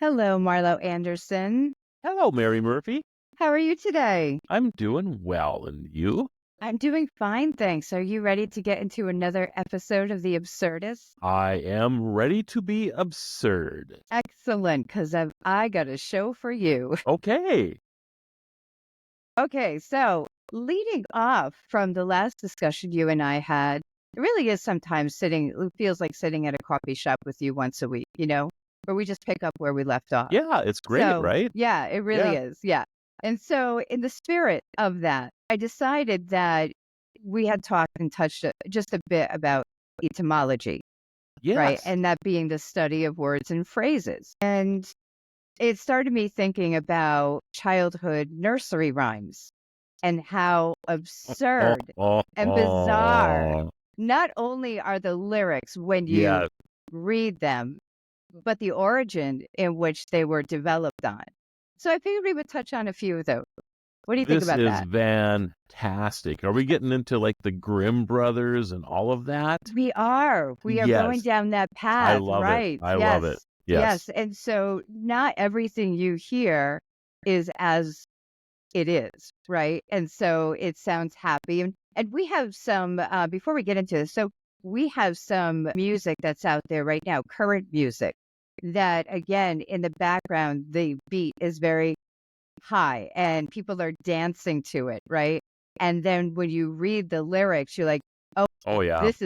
Hello, Marlo Anderson. Hello, Mary Murphy. How are you today? I'm doing well, and you? I'm doing fine, thanks. Are you ready to get into another episode of The Absurdists? I am ready to be absurd. Excellent, because I got a show for you. Okay. Okay, so leading off from the last discussion you and I had, it really is sometimes it feels like sitting at a coffee shop with you once a week, where we just pick up where we left off. Yeah, it's great, So, right? yeah, it really Yeah. is. Yeah. And so, in the spirit of that, I decided that we had talked and touched just a bit about etymology, right? Yes. And that being the study of words and phrases. And it started me thinking about childhood nursery rhymes and how Oh, absurd oh, and bizarre oh. not only are the lyrics when you Yeah, read them, but the origin in which they were developed on. So I figured we would touch on a few of those. What do you think this about is that? fantastic. Are we getting into like the Grimm brothers and all of that? We are. We are going Yes, down that I path, love it. right? I love it. Yes. Yes. Yes. And so not everything you hear is as it is, right? And so it sounds happy. And we have some, before we get into this, so we have some music that's out there right now, current music, that again, in the background, the beat is very high and people are dancing to it, right? And then when you read the lyrics, you're like, oh, Oh, yeah. this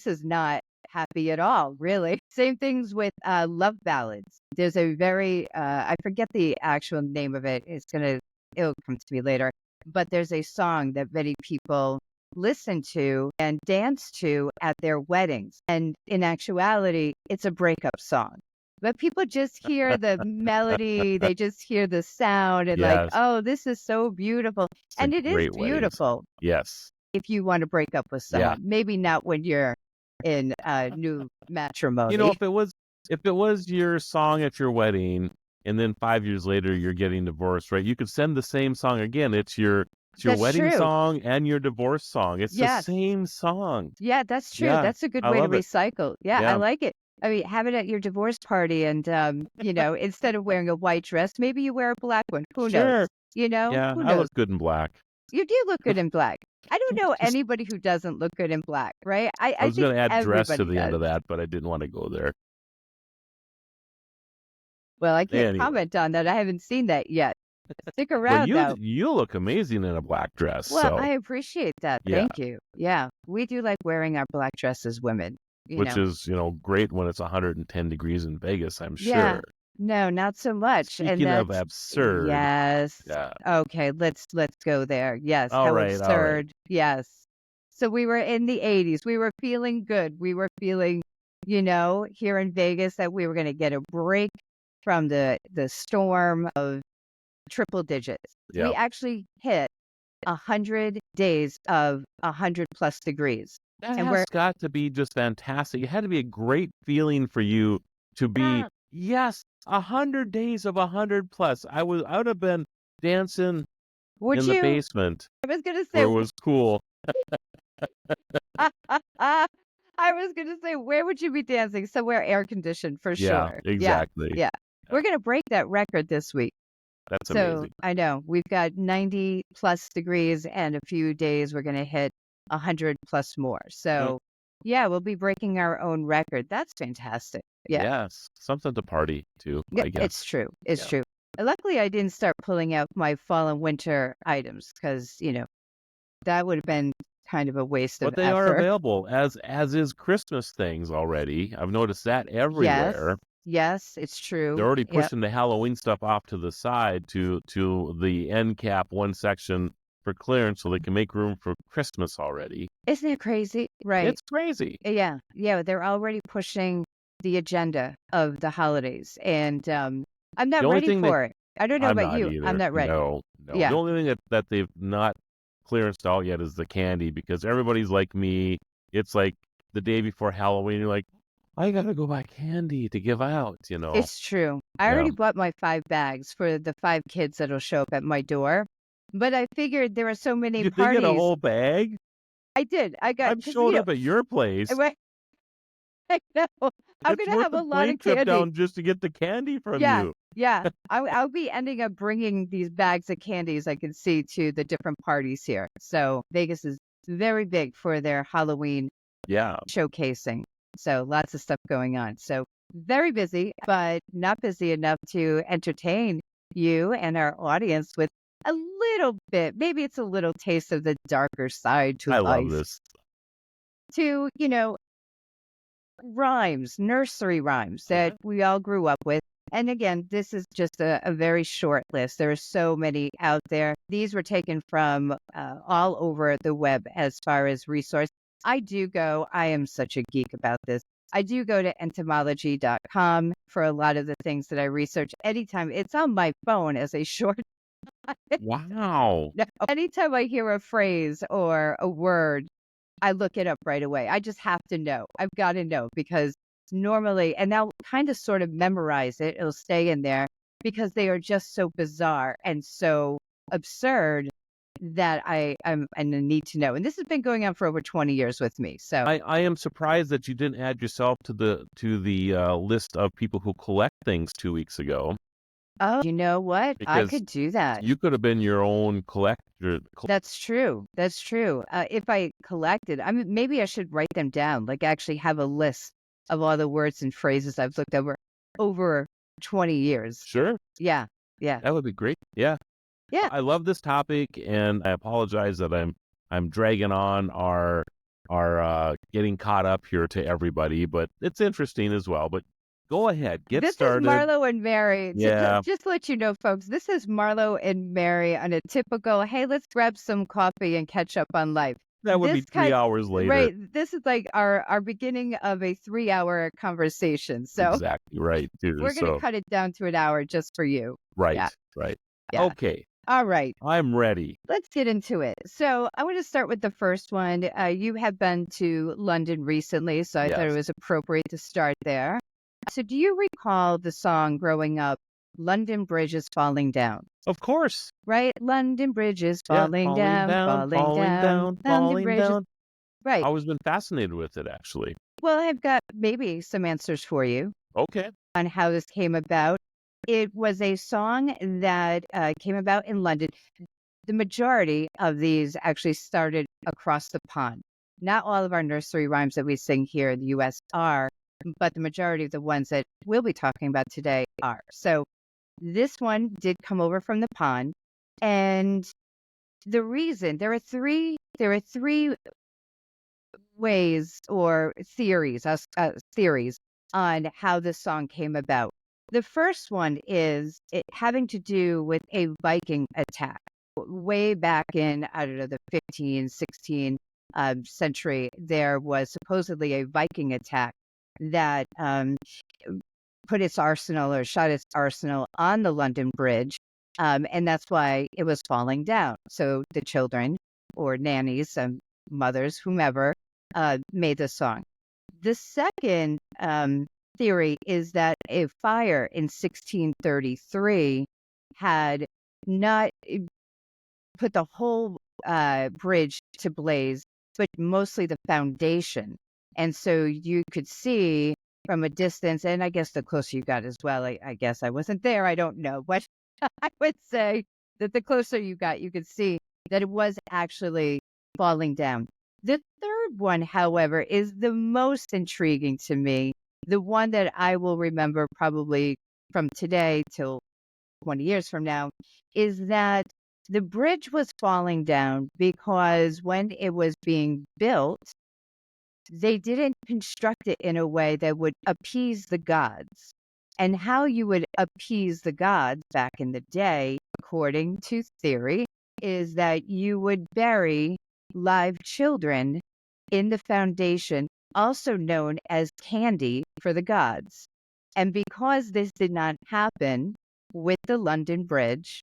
is not happy at all, really. Same things with love ballads. There's a very I forget the actual name of it. It'll come to me later. But there's a song that many people listen to and dance to at their weddings. And in actuality, it's a breakup song. But people just hear the melody, they just hear the sound and like, Yes. oh, this is so beautiful. It's a And it is great weddings. beautiful Yes. if you want to break up with Yeah. someone. Maybe not when you're in new You know, matrimony. if it was your song at your wedding and then 5 years later you're getting divorced, right? You could send the same song again. It's your That's wedding true. song and your divorce song. It's the Yes. same song. Yeah, that's true. Yeah, That's a good I way to love it. recycle. Yeah, I Yeah. like it. I mean, have it at your divorce party and instead of wearing a white dress, maybe you wear a black one. Who knows? Sure. Yeah, Who I knows? look good in black. You do look The good in black. I don't know just anybody who doesn't look good in black, right? I, I I was think gonna add dress to everybody the end does. of that, but I didn't want to go there. Well, I can't Anyway. comment on that. I haven't seen that yet. Stick Well, around you though. you look amazing in a black dress, Well, so I appreciate that. yeah, Thank you. Yeah, we do like wearing our black dresses, women, you which know. is, great when it's 110 degrees in Vegas, I'm Yeah. sure. No, not so much. And Speaking of that's absurd, yes. yeah. Okay, let's go there. Yes, All how right, all right. absurd. Yes. So we were in the 80s. We were feeling good. We were feeling, here in Vegas that we were going to get a break from the storm of triple digits. We Yep. actually hit 100 days of 100 plus degrees. That And has we're got to be just fantastic. It had to be a great feeling for you to be, yes, 100 days of 100 plus. I would have been dancing would in the you? basement I was going to say where it was cool. I was gonna say, where would you be dancing? Somewhere air conditioned for Yeah, sure. Yeah, exactly. yeah. Yeah, We're gonna break that record this week. that's So amazing. I know we've got 90 plus degrees and a few days we're gonna hit 100 plus more. Mm, So yeah, we'll be breaking our own record. That's fantastic. Yeah. yes, something to party to, Yeah, I it's guess. true. It's Yeah. true. Luckily I didn't start pulling out my fall and winter items because, that would have been kind of a waste of But they are effort. available as is Christmas things already. I've noticed that Yes. everywhere. Yes, it's They're true. already Yep. pushing the Halloween stuff off to the side to the end cap one section for clearance so they can make room for Christmas already. Isn't it crazy? Right. It's crazy. Yeah. Yeah. They're already pushing the agenda of the holidays. And I'm The not only ready thing that for it. I don't know I'm about not you. I'm either. not ready. No, no. The Yeah. only thing that they've not clearanced out yet is the candy because everybody's like me. It's like the day before Halloween. You're like, I gotta go buy candy to give out. It's true. I Yeah. already bought my 5 bags for the 5 kids that'll show up at my door. But I figured there are so many Did they get a parties. whole bag? I did. I got, I'm because, showing up at your place. I went, I know. I'm It's gonna worth have the a lot plane of trip candy. down just to get the candy from Yeah, you. yeah. I'll be ending up bringing these bags of candies I can see to the different parties here. So Vegas is very big for their Halloween Yeah, showcasing. So lots of stuff going on. So very busy, but not busy enough to entertain you and our audience with a little bit. Maybe it's a little taste of the darker side to I love life, this. to, rhymes, nursery rhymes that Okay. we all grew up with. And again, this is just a very short list. There are so many out there. These were taken from all over the web as far as resource. I am such a geek about this. I do go to entomology.com for a lot of the things that I research. Anytime it's on my phone as a short. Wow. No, anytime I hear a phrase or a word, I look it up right away. I just have to know. I've got to know because normally, and I'll kind of sort of memorize it. It'll stay in there because they are just so bizarre and so absurd that I'm I need to know. And this has been going on for over 20 years with me. So, I am surprised that you didn't add yourself to the list of people who collect things 2 weeks ago, oh, you know what? I because could do that. you could have been your own collector. That's true. That's true. If I collected, I mean, maybe I should write them down, like actually have a list of all the words and phrases I've looked over 20 years. Sure, Yeah. Yeah. that would be great. Yeah, Yeah. I love this topic, and I apologize that I'm dragging on our getting caught up here to everybody, but it's interesting as well. But go ahead, get This is started. Marlo and Mary. Yeah, Just to let you know, folks, this is Marlo and Mary on a typical, hey, let's grab some coffee and catch up on life. that would be This 3 hours later. right, this is like our beginning of a 3-hour conversation. So Exactly right, too. we're going to So cut it down to an hour just for you. right, Yeah. right. Yeah. Okay, All right. I'm ready. Let's get into it. So I want to start with the first one. You have been to London recently, so I thought it Yes, was appropriate to start there. So do you recall the song growing up, London Bridge is falling down? of course. Right? London Bridge is Yeah, falling falling down, down, falling falling down. down, London falling Bridge is down. right. Always been fascinated with it, actually. Well, I've got maybe some answers for you Okay. on how this came about. It was a song that came about in London. The majority of these actually started across the pond. Not all of our nursery rhymes that we sing here in the US are, but the majority of the ones that we'll be talking about today are. So this one did come over from the pond. And the reason there are three ways or theories on how this song came about. The first one is it having to do with a Viking attack way back in, I don't know, the 15, 16 century. There was supposedly a Viking attack that put its arsenal or shot its arsenal on the London Bridge. And that's why it was falling down. So the children or nannies, mothers, whomever, made the song. The second theory is that a fire in 1633 had not put the whole bridge to blaze, but mostly the foundation. And so you could see from a distance, and I guess the closer you got as well, I guess I wasn't there, I don't know, but I would say that the closer you got, you could see that it was actually falling down. The third one, however, is the most intriguing to me, the one that I will remember probably from today till 20 years from now, is that the bridge was falling down because when it was being built, they didn't construct it in a way that would appease the gods. And how you would appease the gods back in the day, according to theory, is that you would bury live children in the foundation, also known as candy for the gods. And because this did not happen with the London Bridge,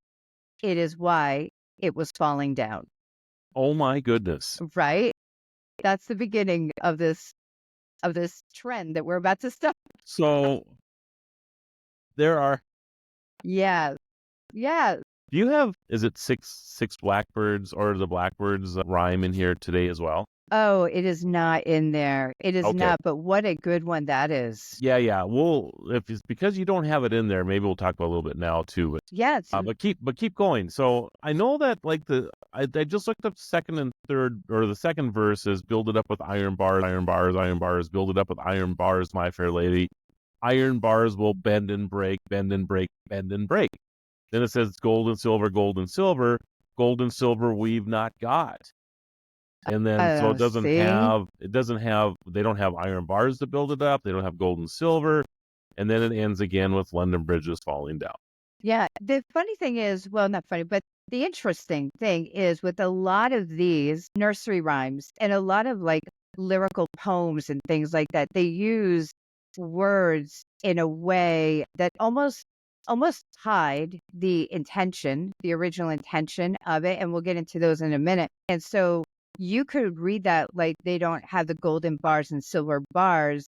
it is why it was falling down, Oh my goodness. right? That's the beginning of this trend that we're about to start. So there are. Yes. Yes. Do you have? Is it six blackbirds or the blackbirds rhyme in here today as well? Oh, it is not in there. It is Okay. not, but what a good one that is. Yeah, yeah. If it's because you don't have it in there, maybe we'll talk about a little bit now too. Yeah, it's But keep going. So I know that like I just looked up second and third, or the second verse is build it up with iron bars, iron bars, iron bars, build it up with iron bars, my fair lady. Iron bars will bend and break, bend and break, bend and break. Then it says gold and silver, gold and silver, gold and silver we've not got. And then so see? they don't have iron bars to build it up. They don't have gold and silver. And then it ends again with London bridges falling down. Yeah, the funny thing is, well, not funny, but the interesting thing is with a lot of these nursery rhymes and a lot of like lyrical poems and things like that, they use words in a way that almost hide the intention, the original intention of it, and we'll get into those in a minute. And so you could read that like they don't have the golden bars and silver bars,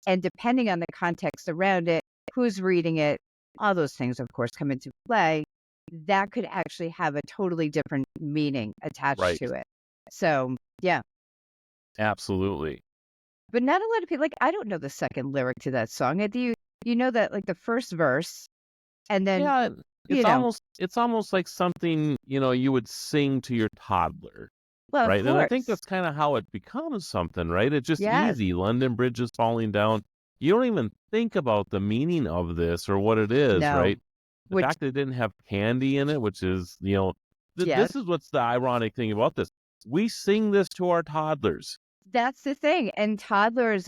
and depending on the context around it, who's reading it, all those things, of course, come into play. That could actually have a totally different meaning attached Right. to it. So, yeah. Absolutely. But not a lot of people, like, I don't know the second lyric to that song. Do you know that, like, the first verse, and then, Yeah, you know, it's almost like something, you would sing to your toddler, well, of right? And I think course. that's kind of how it becomes something, right? It's just Yes. easy. London Bridge is falling down. You don't even think about the meaning of this or what it is, No. right? The Which, fact that it didn't have candy in it, which is, yes. this is what's the ironic thing about this. We sing this to our toddlers. That's the thing. And toddlers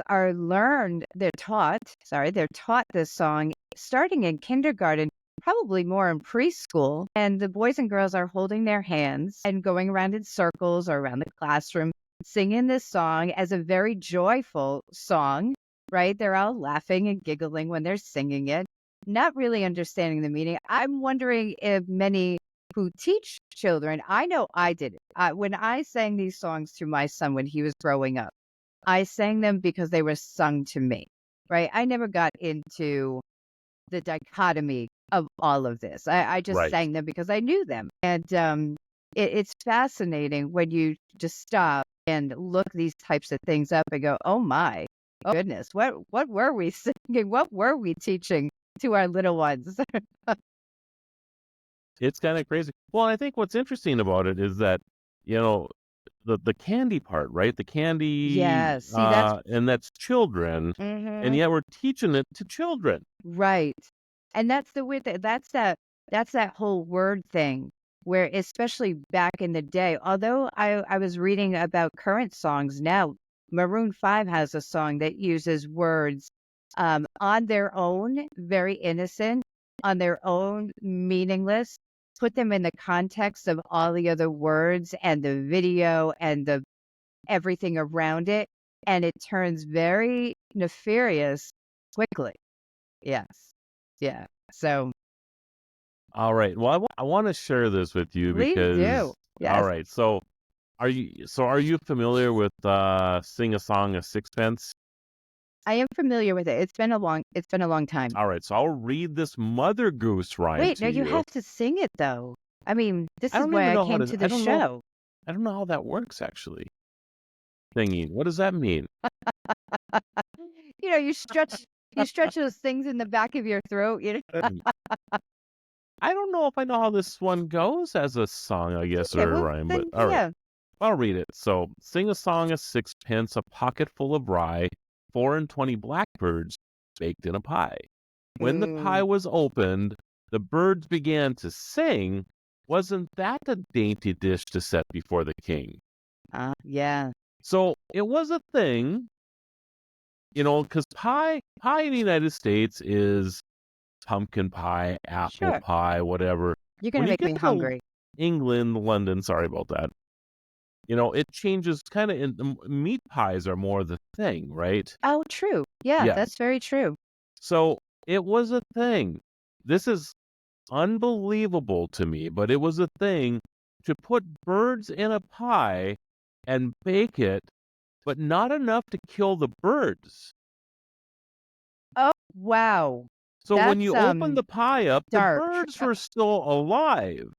they're taught this song starting in kindergarten, probably more in preschool. And the boys and girls are holding their hands and going around in circles or around the classroom, singing this song as a very joyful song, right? They're all laughing and giggling when they're singing it, not really understanding the meaning. I'm wondering if many who teach children. I know I did it. When I sang these songs to my son when he was growing up, I sang them because they were sung to me, right? I never got into the dichotomy of all of this. I just Right. sang them because I knew them. And it's fascinating when you just stop and look these types of things up and go, oh my, oh goodness, what were we singing? What were we teaching to our little ones? It's kind of crazy. Well, I think what's interesting about it is that, you know, the candy part, right? The candy, Yes. See, that's and that's children, and mhm. yet we're teaching it to children. Right. And that's the weird thing. That's that whole word thing where especially back in the day, although I was reading about current songs now, Maroon 5 has a song that uses words on their own, very innocent, on their own meaningless, put them in the context of all the other words and the video and the everything around it, and it turns very nefarious quickly. Yes. Yeah. So All right. Well, I want to share this with you please do. because, all Yes. right. So are you familiar with Sing a Song of Sixpence? I am familiar with it. It's been a long time. All right. So I'll read this Mother Goose rhyme Wait, no, to you you. have to sing it though. I mean, this I is don't why even I know how came to, to the show. I don't know how that works actually. Singing. What does that mean? You stretch those things in the back of your throat. I don't know if I know how this one goes as a song, I guess, Okay, or a well rhyme, but then all right. yeah. I'll read it. So, sing a song of sixpence, a pocket full of rye, 4 and 20 blackbirds baked in a pie. When the Mm, pie was opened, the birds began to sing. Wasn't that a dainty dish to set before the king? yeah. So it was a thing, because pie in the United States is pumpkin pie, apple Sure. pie, whatever. You're gonna When you make get me to hungry. England, London, sorry about that. It changes kind of in meat pies are more the thing, right? Oh, true. Yeah, Yeah. that's very true. So it was a thing. This is unbelievable to me, but it was a thing to put birds in a pie and bake it, but not enough to kill the birds. Oh, wow. So when That's you open the pie up, the dark. birds were still alive.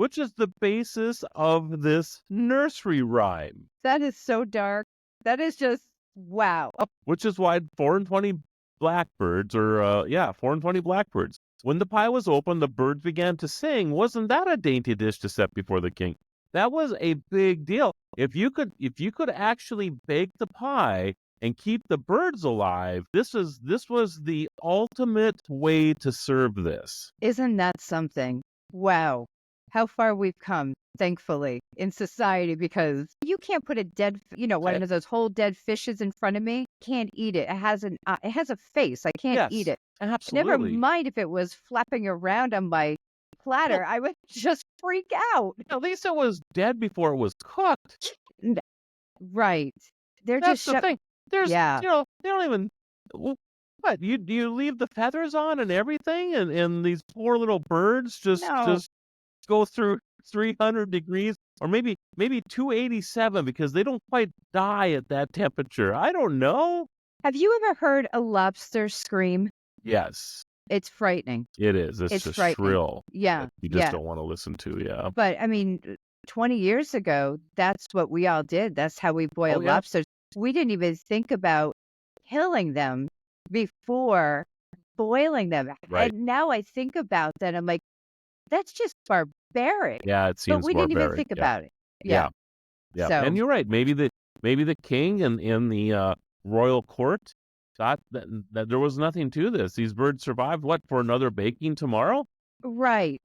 which is the basis of this nursery rhyme. That is so dark. That is just wow. Which is why 4 and 20 blackbirds, or 4 and 20 blackbirds. When the pie was opened, the birds began to sing. Wasn't that a dainty dish to set before the king? That was a big deal. If you could actually bake the pie and keep the birds alive, this was the ultimate way to serve this. Isn't that something? Wow. How far we've come, thankfully, in society, because you can't put a dead, one of those whole dead fishes in front of me. Can't eat it. It has a face. I can't Yes, eat it. Never absolutely. mind if it was flapping around on my platter. I would just freak out. At least it was dead before it was cooked. N- Right. They're That's just the thing. There's, yeah. they don't even. What you leave the feathers on and everything, and these poor little birds just No. go through 300 degrees, or maybe 287, because they don't quite die at that temperature. I don't know. Have you ever heard a lobster scream? Yes, It's frightening. it is. It's just Frightening. shrill. Yeah. You just Yeah. don't want to listen to. Yeah. But I mean, 20 years ago, that's what we all did. That's how we boiled yeah. lobsters. We didn't even think about killing them before boiling them. Right. And now I think about that. I'm like, that's just barbaric. Yeah, it But seems we didn't even barbaric. think Yeah. about it. Yeah. Yeah. Yeah. So And you're right. Maybe the king and in the royal court thought that there was nothing to this. These birds survived, what, for another baking tomorrow? right.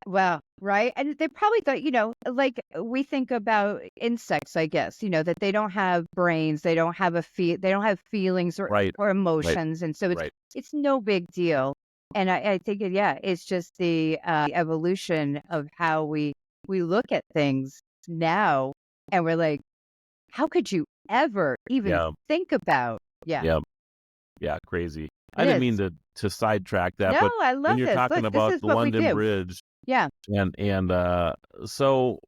Well, right. And they probably thought, like we think about insects, I guess, that they don't have brains, they don't have they don't have feelings Right. or emotions. And so Right. it's no big deal. And I think, it's just the evolution of how we look at things now. And we're like, how could you ever even Yeah. think about? Yeah, Yeah. Yeah. Crazy. I it didn't mean is. to sidetrack that, No, but I when love you're this. talking Look, this about is the what we London do. Bridge, Yeah. and so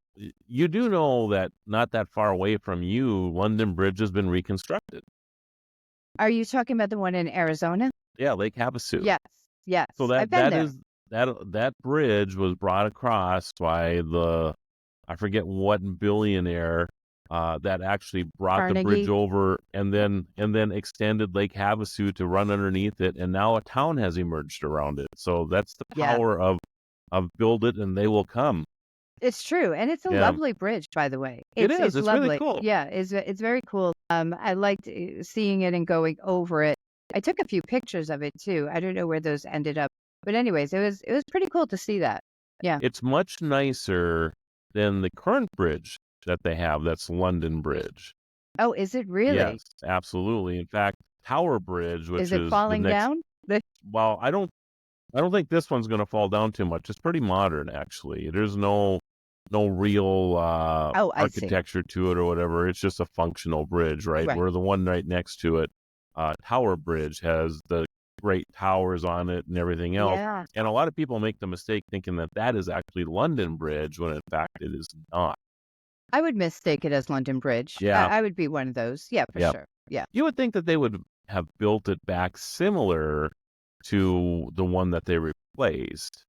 you do know that not that far away from you, London Bridge has been reconstructed. Are you talking about the one in Arizona? Yeah, Lake Havasu. Yes. Yes. So I've been there. that bridge was brought across by I forget what billionaire that actually brought the bridge Carnegie. over, and then extended Lake Havasu to run underneath it, and now a town has emerged around it. So that's the Yeah. power of build it and they will come. It's true. And it's a Yeah. lovely bridge, by the way. It is. It's It's lovely. really cool. Yeah, it's very cool. I liked seeing it and going over it. I took a few pictures of it too. I don't know where those ended up. But anyways, it was pretty cool to see that. Yeah. It's much nicer than the current bridge that they have. That's London Bridge. Oh, is it really? Yes, absolutely. In fact, Tower Bridge, which Is it is falling the next. down? Well, I don't think this one's going to fall down too much. It's pretty modern, actually. There's no real Oh, I see. architecture to it or whatever. It's just a functional bridge, right? Right. Where the one right next to it, Tower Bridge, has the great towers on it and everything else. Yeah. And a lot of people make the mistake thinking that is actually London Bridge, when in fact it is not. I would mistake it as London Bridge. Yeah. I would be one of those. Yeah, for Yep. sure. Yeah. You would think that they would have built it back similar to the one that they replaced,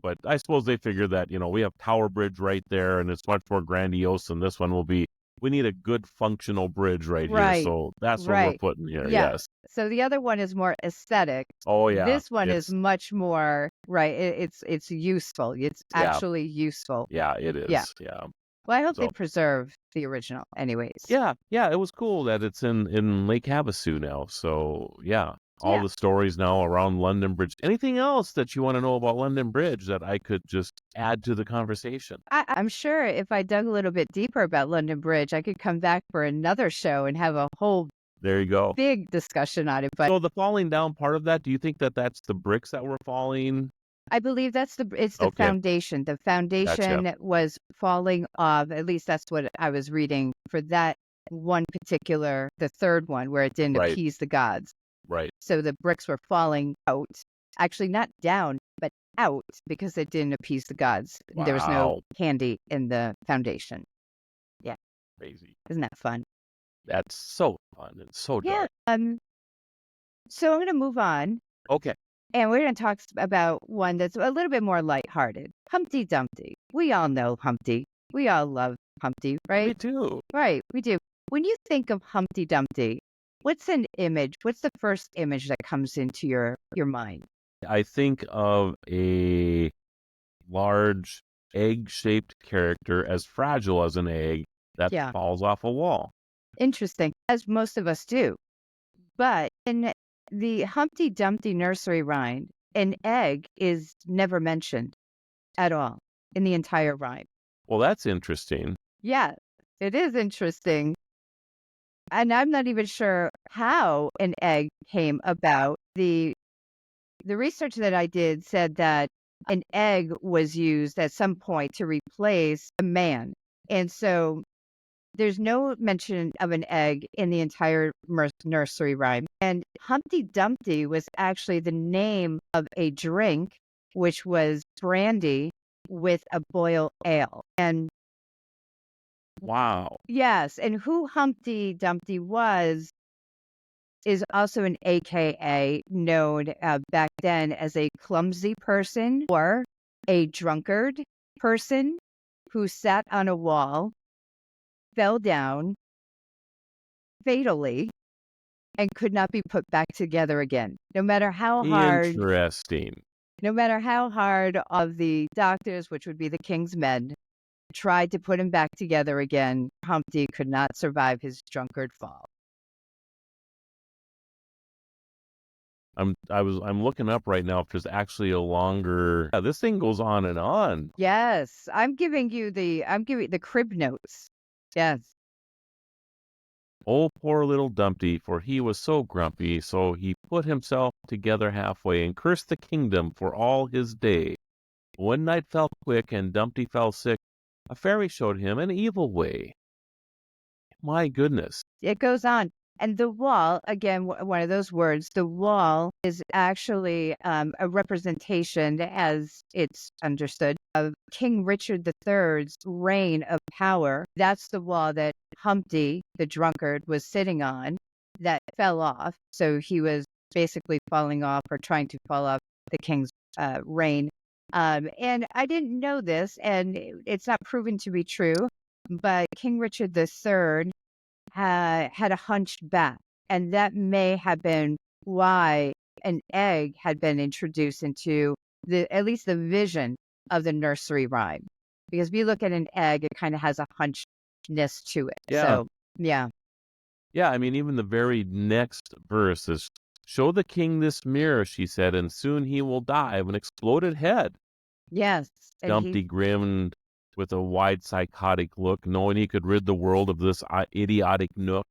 but I suppose they figured that, we have Tower Bridge right there and it's much more grandiose than this one will be. We need a good functional bridge right here. Right. So that's what we're Right. putting here. Yeah. Yes. So the other one is more aesthetic. Oh yeah. This one is It's- much more right. It's useful. It's Yeah. actually useful. Yeah, it is. Yeah. Yeah. Well, I hope they So- preserve the original, anyways. Yeah. Yeah. It was cool that it's in Lake Havasu now. So yeah. All Yeah. the stories now around London Bridge. Anything else that you want to know about London Bridge that I could just add to the conversation? I'm sure if I dug a little bit deeper about London Bridge, I could come back for another show and have a whole There you go. big discussion on it. But So the falling down part of that, do you think that that's the bricks that were falling? I believe it's the Okay. foundation. The foundation was falling off. At least that's what I was reading for that one particular, the third one, where it didn't Right. appease the gods. Right. So the bricks were falling out, actually not down, but out because it didn't appease the gods. There was no Wow. candy in the foundation. Crazy. Isn't that fun? That's so fun and so Yeah. dark. So I'm going to move on. Okay. And we're going to talk about one that's a little bit more lighthearted. Humpty Dumpty. We all know Humpty. We all love Humpty, Me right? too. Right, we do. When you think of Humpty Dumpty, what's an image? What's the first image that comes into your mind? I think of a large egg-shaped character as fragile as an egg that Yeah, falls off a wall. interesting, as most of us do. But in the Humpty Dumpty nursery rhyme, an egg is never mentioned at all in the entire rhyme. Well, that's interesting. Yeah, it is interesting. And I'm not even sure how an egg came about. The research that I did said that an egg was used at some point to replace a man. And so there's no mention of an egg in the entire nursery rhyme. And Humpty Dumpty was actually the name of a drink, which was brandy with a boiled ale. And Wow. yes, and who Humpty Dumpty was is also an AKA known back then as a clumsy person or a drunkard person who sat on a wall, fell down fatally, and could not be put back together again. Interesting. No matter how hard of the doctors, which would be the king's men, tried to put him back together again, Humpty could not survive his drunkard fall. I'm looking up right now if there's actually a longer. Yeah, this thing goes on and on. Yes, I'm giving the crib notes. Yes. Oh, poor little Dumpty, for he was so grumpy, so he put himself together halfway and cursed the kingdom for all his day. One night fell quick, and Dumpty fell sick. A fairy showed him an evil way. My goodness. It goes on. And the wall, again, one of those words, the wall is actually a representation, as it's understood, of King Richard III's reign of power. That's the wall that Humpty, the drunkard, was sitting on that fell off. So he was basically falling off or trying to fall off the king's reign. And I didn't know this, and it's not proven to be true, but King Richard III had a hunched back, and that may have been why an egg had been introduced into at least the vision of the nursery rhyme. Because if you look at an egg, it kind of has a hunchedness to it. Yeah. So, yeah. Yeah, I mean, even the very next verse is, show the king this mirror, she said, and soon he will die of an exploded head. Yes. And Dumpty grinned with a wide psychotic look, knowing he could rid the world of this idiotic nook.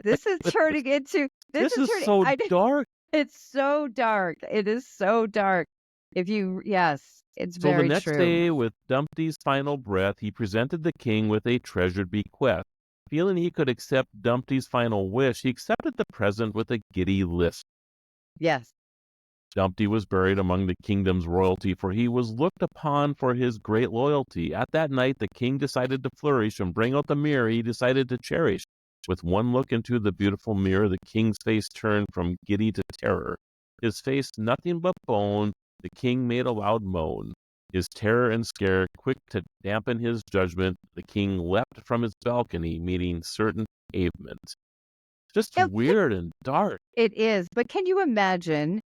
this is turning into, This is turning, so dark. it's so dark. It is so dark. Yes, it's So the very next true. day, with Dumpty's final breath, he presented the king with a treasured bequest. Feeling he could accept Dumpty's final wish, he accepted the present with a giddy lisp. Yes. Dumpty was buried among the kingdom's royalty, for he was looked upon for his great loyalty. At that night, the king decided to flourish and bring out the mirror he decided to cherish. With one look into the beautiful mirror, the king's face turned from giddy to terror. His face nothing but bone, the king made a loud moan. His terror and scare quick to dampen his judgment, the king leapt from his balcony, meeting certain pavement. Just Now, weird and dark. it is. But can you imagine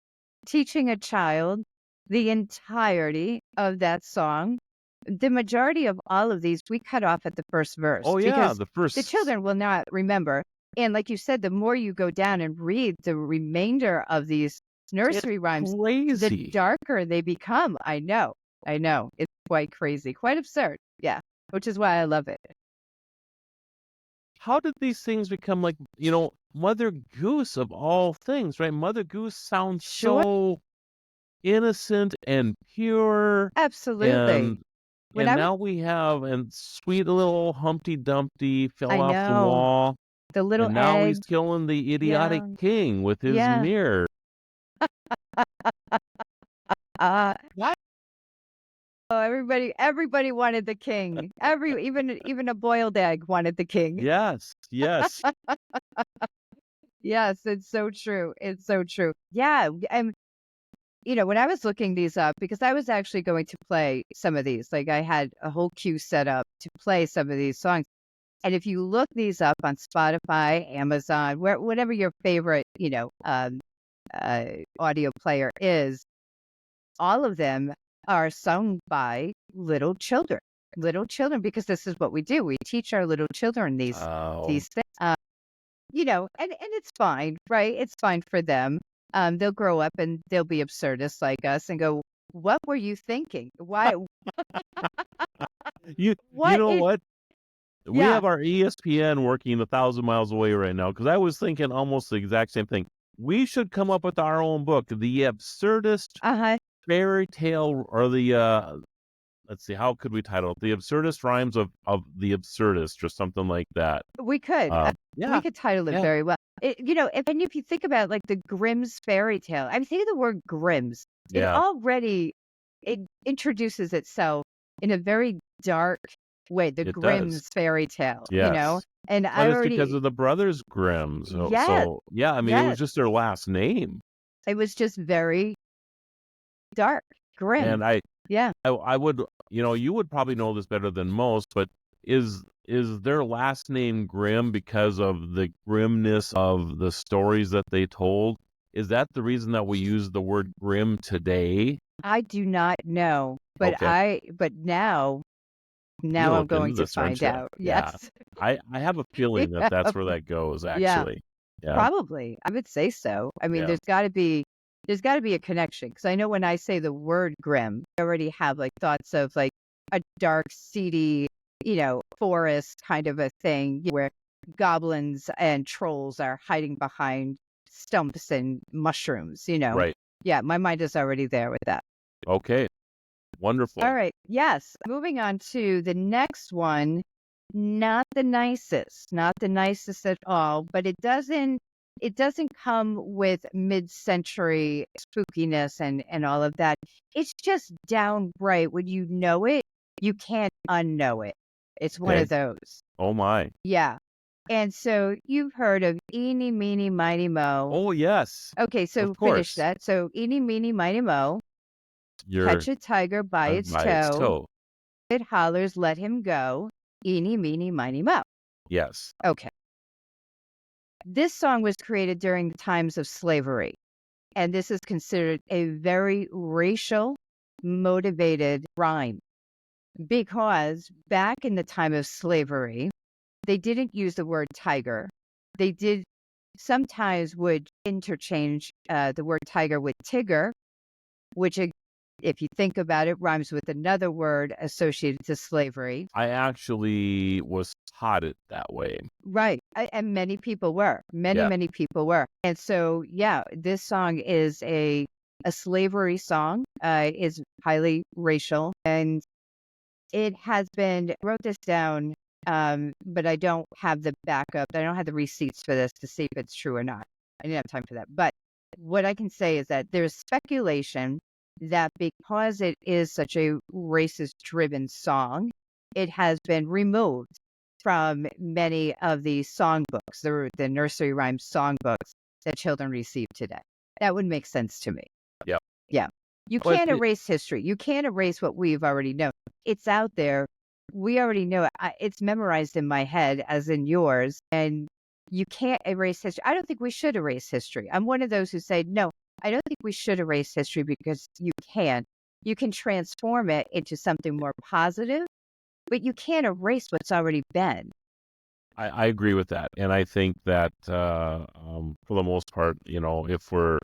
teaching a child the entirety of that song? The majority of all of these, we cut off at the first verse Oh yeah, because the first. the children will not remember. And like you said, the more you go down and read the remainder of these nursery rhymes, the Crazy. darker they become. I know. It's quite crazy, quite absurd. Yeah, which is why I love it. How did these things become like, Mother Goose of all things, right? Mother Goose sounds Sure. so innocent and pure, Absolutely. and When I was, now we have and sweet little Humpty Dumpty fell I off the know wall, the little and now egg. he's killing the idiotic Yeah. king with his Yeah. mirror. Uh, What? oh, everybody wanted the king. Even a boiled egg wanted the king. Yes, yes. Yes, it's so true. It's so true. Yeah, when I was looking these up, because I was actually going to play some of these, like I had a whole queue set up to play some of these songs. And if you look these up on Spotify, Amazon, whatever your favorite, audio player is, all of them are sung by little children. Little children, because this is what we do. We teach our little children Oh, these things. And it's fine, right? It's fine for them. They'll grow up and they'll be absurdists like us and go, "What were you thinking? Why? you What know is?" what? We Yeah. have our ESPN working 1,000 miles away right now because I was thinking almost the exact same thing. We should come up with our own book, the absurdist Uh-huh. fairy tale, or the let's see, how could we title it? The absurdist rhymes of the absurdist, or something like that. We could. We Yeah, could title it yeah, very well. And if you think about like the Grimm's fairy tale, I mean, think of the word Grimm's. It yeah. already it introduces itself in a very dark way. The It does. Grimm's fairy tale, Yes. and But I it's because already of the brothers Grimm. So yes, so yeah, I mean it was yes, just their last name. it was just very dark, grim. And I Yeah. I, I would you would probably know this better than most, but is their last name Grimm because of the grimness of the stories that they told? Is that the reason that we use the word grim today? I do not know, but Okay. now You're gonna I'm look into going to this, aren't find you? out. Yeah. Yes. I have a feeling that Yeah. that's where that goes, Yeah. actually. Yeah. Probably. I would say so. I mean, Yeah. there's got to be a connection, because I know when I say the word grim, I already have like thoughts of like a dark, seedy, forest kind of a thing, where goblins and trolls are hiding behind stumps and mushrooms. Right. Yeah, my mind is already there with that. Okay. All Wonderful. right. Yes. Moving on to the next one. Not the nicest at all, but it doesn't come with mid-century spookiness and all of that. It's just downright when you know it, you can't unknow it. It's one Okay. of those. Oh my. Yeah. And so you've heard of Eeny, Meeny, Miny, Mo. Oh yes. Okay, Of so finish course. that. So Eeny, Meeny, Miny, Mo, You're catch a tiger by its by its toe. toe. It hollers, let him go. Eeny, meeny, miny, mo. Yes. Okay. This song was created during the times of slavery, and this is considered a very racial motivated rhyme, because back in the time of slavery, they didn't use the word tiger. They did sometimes would interchange the word tiger with tigger, which, if you think about it, rhymes with another word associated to slavery. I actually was taught it that way. Right. And many people were. Many, Yeah. many people were. And so, yeah, this song is a slavery song, is highly racial. And it has been, I wrote this down, but I don't have the backup. I don't have the receipts for this to see if it's true or not. I didn't have time for that. But what I can say is that there's speculation that because it is such a racist driven song, it has been removed from many of the songbooks, the nursery rhyme songbooks that children receive today. That would make sense to me. Yeah. Yeah. You But can't erase history. You can't erase what we've already known. It's out there. We already know it. It's memorized in my head as in yours. And you can't erase history. I don't think we should erase history. I'm one of those who say, no, I don't think we should erase history, because you can't. You can transform it into something more positive, but you can't erase what's already been. I agree with that. And I think that for the most part, if we're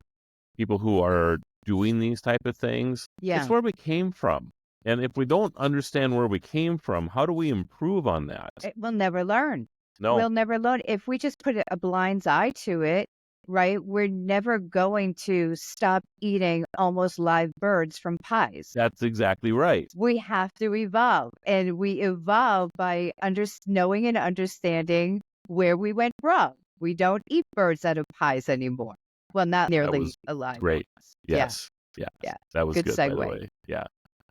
people who are doing these type of things, it's Yeah. where we came from. And if we don't understand where we came from, how do we improve on that? We'll never learn. No, We'll never learn. If we just put a blind eye to it, right, we're never going to stop eating almost live birds from pies. that's exactly right. We have to evolve, and we evolve by knowing and understanding where we went wrong. We don't eat birds out of pies anymore. Well, not That nearly was alive great. ones. Yeah, Yes. Yes. yeah. That was Good good, by the segue. way. Yeah.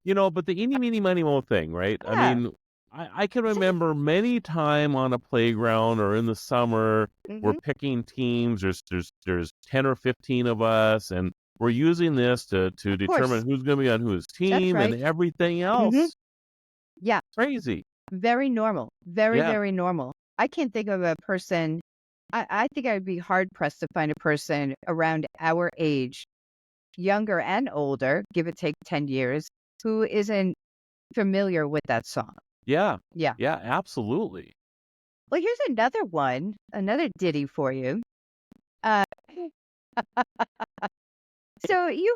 But the eeny, meeny, miny, mo thing, right? I Yeah. mean, I can remember many time on a playground or in the summer, we're Hmm. picking teams. There's 10 or 15 of us, and we're using this to Of course. determine who's going to be on whose That's team and right. everything hmm else. Yeah. Crazy. Very normal. Very, Yeah, very normal. I can't think of a person. I think I would be hard pressed to find a person around our age, younger and older, give or take 10 years, who isn't familiar with that song. yeah, Yeah. yeah, absolutely. Well, here's another one, another ditty for you. Uh, so you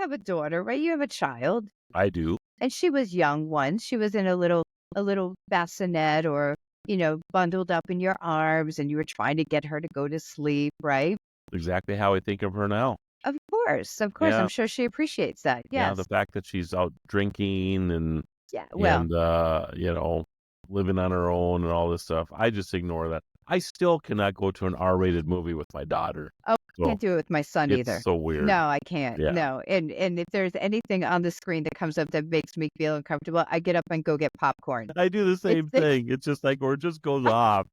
have a daughter, right? You have a child, I do. and she was young once. She was in a little bassinet, or bundled up in your arms, and you were trying to get her to go to sleep, right? Exactly how I think of her now. Of course, of course. I'm Yeah, sure she appreciates that. yeah, the Yes. fact that she's out drinking and Yeah. Well, and living on her own and all this stuff. I just ignore that. I still cannot go to an R-rated movie with my daughter. oh, I So can't do it with my son it's either. so weird. No, I can't. Yeah. No. And if there's anything on the screen that comes up that makes me feel uncomfortable, I get up and go get popcorn. I do the It's same thing. It's just like, or it just goes off.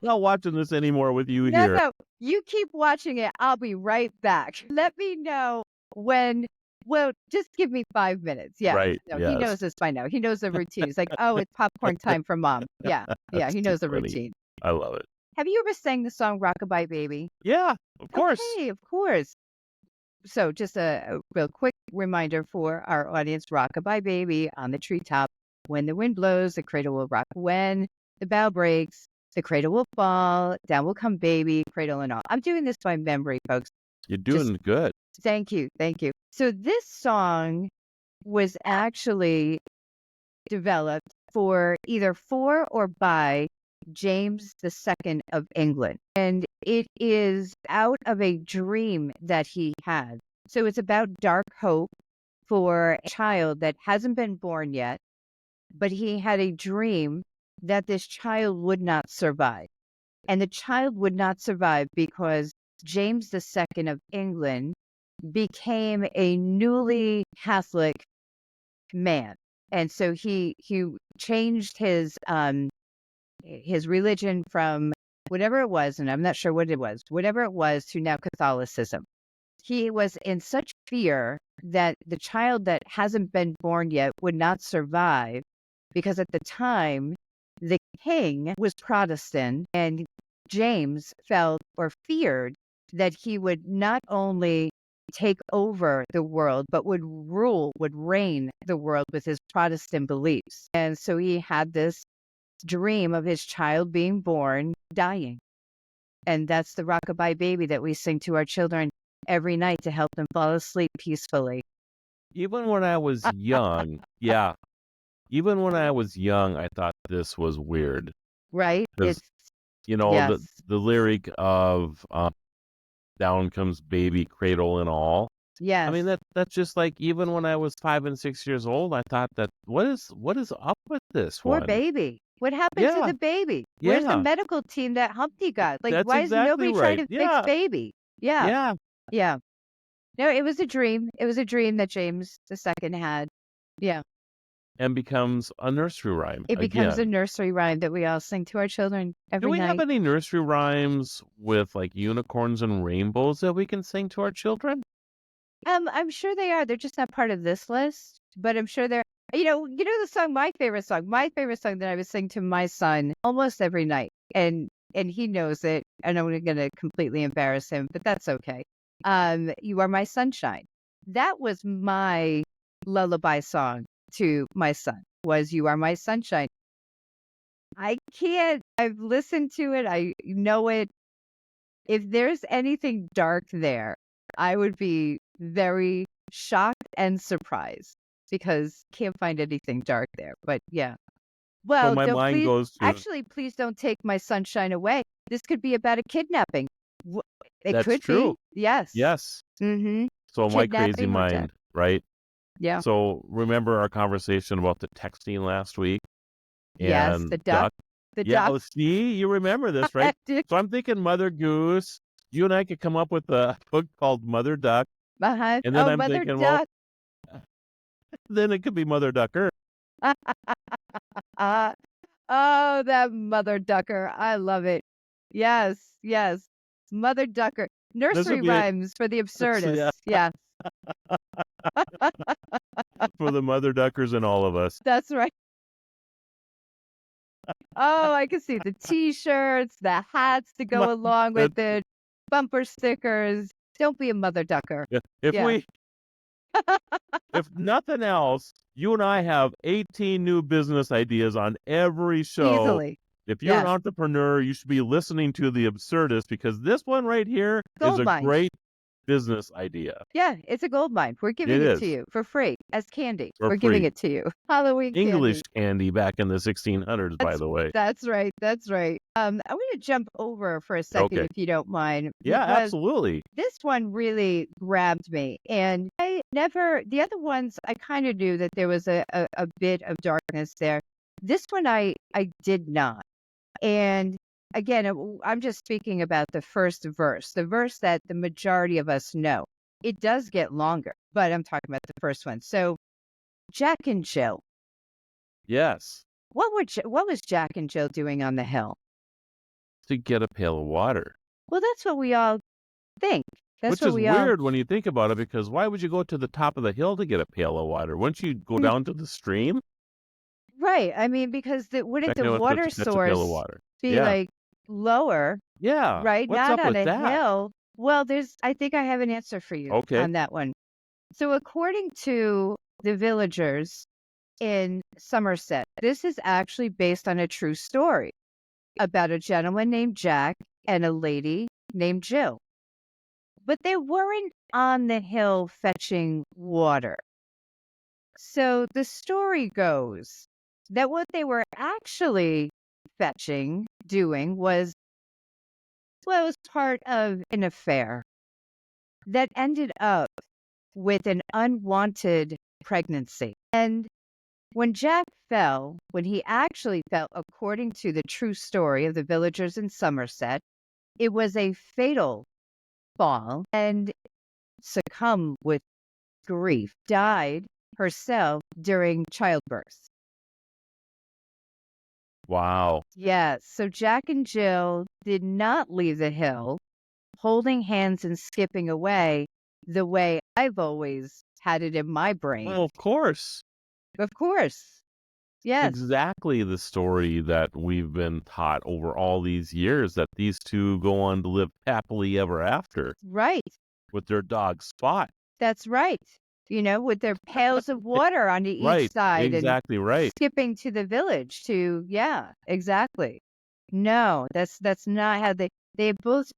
Not watching this anymore with you no, here. no. You keep watching it. I'll be right back. Let me know when. Well, just give me 5 minutes. Yeah. Right. No, he Yes. knows this by now. He knows the routine. He's like, oh, it's popcorn time for mom. Yeah. Yeah. That's He too knows the funny. routine. I love it. Have you ever sang the song Rockabye Baby? Yeah, of course. Okay, of course. So just a real quick reminder for our audience, Rockabye Baby on the treetop. When the wind blows, the cradle will rock. When the bough breaks, the cradle will fall. Down will come baby, cradle and all. I'm doing this by memory, folks. You're Just doing good. thank you. Thank you. So this song was actually developed for or by James II of England. And it is out of a dream that he had. So it's about dark hope for a child that hasn't been born yet, but he had a dream that this child would not survive. And the child would not survive because James II of England became a newly Catholic man. And so he changed his religion from whatever it was, and I'm not sure what it was, whatever it was, to now Catholicism. He was in such fear that the child that hasn't been born yet would not survive, because at the time the king was Protestant, and James felt or feared that he would not only take over the world, but would reign the world with his Protestant beliefs. And so he had this dream of his child being born, dying. And that's the Rockabye Baby that we sing to our children every night to help them fall asleep peacefully. Even when I was young, yeah. Even when I was young, I thought this was weird. Right? Because, It's, the yes, lyric of down comes baby, cradle and all. I mean, yes. that's just like, even when I was 5 and 6 years old, I thought that what is up with this Poor one? baby. What happened to Yeah, the baby? Where's the yeah, medical team that Humpty got? Like, that's why is exactly nobody trying right. to fix Yeah, baby? Yeah, yeah. yeah. No, it was a dream. It was a dream that James II had. Yeah. And becomes a nursery rhyme It becomes a again. nursery rhyme that we all sing to our children Do every we have night. any nursery rhymes with like unicorns and rainbows that we can sing to our children? I'm sure they are. They're just not part of this list, but I'm sure they're. The song, my favorite song that I would sing to my son almost every night, and he knows it. And I'm going to completely embarrass him, but that's okay. You Are My Sunshine. That was my lullaby song to my son. Was You Are My Sunshine. I can't. I've listened to it. I know it. If there's anything dark there, I would be very shocked and surprised, because can't find anything dark there. But yeah. So Well, my don't mind please, goes to, actually, please don't take my sunshine away. This could be about a kidnapping. Wh- It that's could true. be. Yes. Yes. Mm-hmm. So my crazy Kidnapping or death. mind, right? Yeah. So remember our conversation about the texting last week Yes. The and duck. duck? The Yeah, duck. oh, see, you remember this, right? So I'm thinking Mother Goose. You and I could come up with a book called Mother Duck. Uh-huh. And then Oh, I'm mother thinking, well, duck. then it could be Mother Ducker. Uh, oh, that mother ducker. I love it. Yes, yes. Mother ducker. This would Nursery be a, rhymes for the so yeah, absurdists. Yeah. for the mother duckers and all of us. That's right. Oh, I can see the T-shirts, the hats to My go along good- with it, bumper stickers. Don't be a mother ducker. If Yeah. if nothing else, you and I have 18 new business ideas on every show. Easily. If you're an Yes. entrepreneur, you should be listening to the Absurdists because this one right here is Gold a mine. great business idea. Yeah, it's a gold mine. We're giving it to is. you for free as candy. For We're giving free. it to you. Halloween English candy. candy back in the 1600s, by the way. That's right. That's right. I'm going to jump over for a second, Okay. if you don't mind. Yeah, because absolutely. This one really grabbed me. And the other ones, I kind of knew that there was a bit of darkness there. This one, I did not. And again, I'm just speaking about the first verse, the verse that the majority of us know. It does get longer, but I'm talking about the first one. So, Jack and Jill. Yes. What was Jack and Jill doing on the hill? To get a pail of water. Well, that's what we all think. That's Which what is we all weird when you think about it, because why would you go to the top of the hill to get a pail of water? Wouldn't you go down to the stream? Right. I mean, because wouldn't Checking out the if water that's a pail of source water. be Yeah. like lower, Yeah. right? What's Not up on with a that? hill. Well, I think I have an answer for you Okay. on that one. So, according to the villagers in Somerset, this is actually based on a true story about a gentleman named Jack and a lady named Jill. But they weren't on the hill fetching water. So the story goes that what they were actually doing was, well, it was part of an affair that ended up with an unwanted pregnancy. And when he actually fell, according to the true story of the villagers in Somerset, it was a fatal fall and succumbed with grief, died herself during childbirth. Wow. Yes, so Jack and Jill did not leave the hill holding hands and skipping away the way I've always had it in my brain. Well, of course. Of course. Yes. Exactly the story that we've been taught over all these years, that these two go on to live happily ever after Right. with their dog Spot. That's right. With their pails of water on each Right. side Exactly right. and skipping to the village yeah, exactly. No, that's not how they both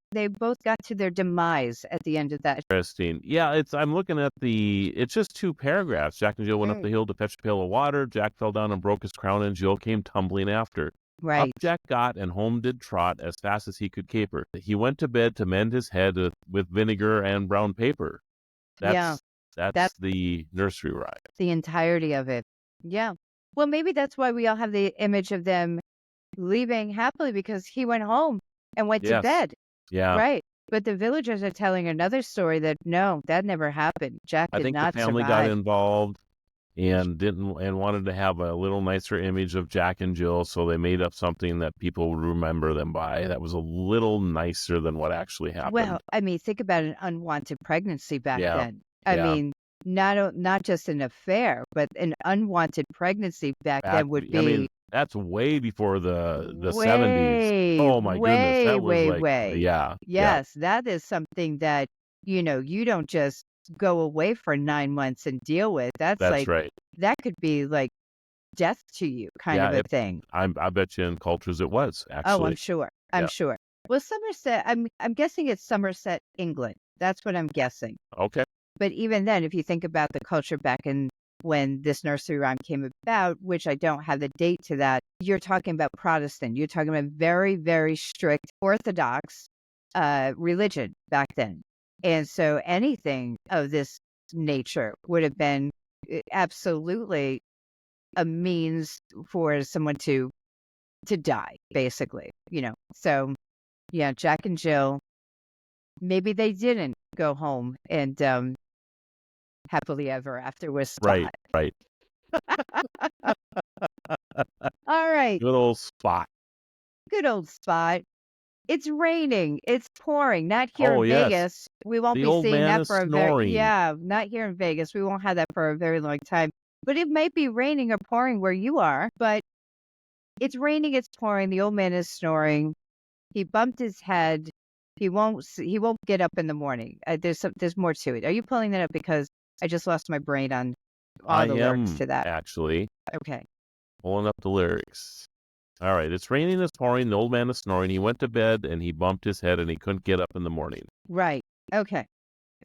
got to their demise at the end of that. Interesting. Yeah, I'm looking at it's just 2 paragraphs. Jack and Jill went up the hill to fetch a pail of water. Jack fell down and broke his crown, and Jill came tumbling after. Up Right. Jack got, and home did trot as fast as he could caper. He went to bed to mend his head with vinegar and brown paper. Yeah. That's the nursery rhyme. The entirety of it. Yeah. Well, maybe that's why we all have the image of them leaving happily, because he went home and went to Yes. bed. Yeah. Right. But the villagers are telling another story that no, that never happened. Jack I did think the not family survive. got involved and wanted to have a little nicer image of Jack and Jill, so they made up something that people would remember them by that was a little nicer than what actually happened. Well, I mean, think about an unwanted pregnancy back Yeah. then. I Yeah. mean, not just an affair, but an unwanted pregnancy back then would be. I mean, that's way before the 70s. Oh my goodness, that was way. yeah. Yes, that is something that, you don't just go away for 9 months and deal with. That's like, right. that could be like death to you kind of a thing. I bet you in cultures it was Oh, actually. I'm sure. I'm Yeah. sure. Well, Somerset, I'm guessing it's Somerset, England. That's what I'm guessing. Okay. But even then, if you think about the culture back in when this nursery rhyme came about, which I don't have the date to that, you're talking about Protestant. You're talking about very, very strict Orthodox religion back then. And so anything of this nature would have been absolutely a means for someone to die, basically, So, yeah, Jack and Jill, maybe they didn't go home and happily ever after with Spot. Right. All right. Good old Spot. Good old Spot. It's raining. It's pouring. Not here Oh, in yes. Vegas. We won't The be old seeing man that is for a very, snoring. yeah, not here in Vegas. We won't have that for a very long time. But it might be raining or pouring where you are, but it's raining, it's pouring. The old man is snoring. He bumped his head. He won't get up in the morning. There's more to it. Are you pulling that up because I just lost my brain on I all the lyrics am to that? actually Okay. pulling up the lyrics. All right. It's raining, it's pouring. The old man is snoring. He went to bed and he bumped his head and he couldn't get up in the morning. Right. Okay.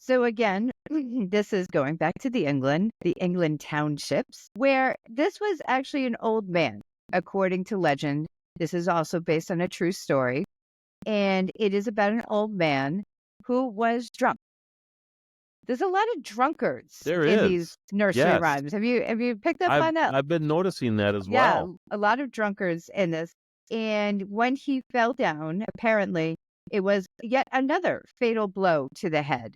So again, this is going back to the England townships, where this was actually an old man, according to legend. This is also based on a true story, and it is about an old man who was drunk. There's a lot of drunkards There in these is. nursery Yes. rhymes. Have you picked up I've on that? I've been noticing that as Yeah, well. a lot of drunkards in this. And when he fell down, apparently it was yet another fatal blow to the head.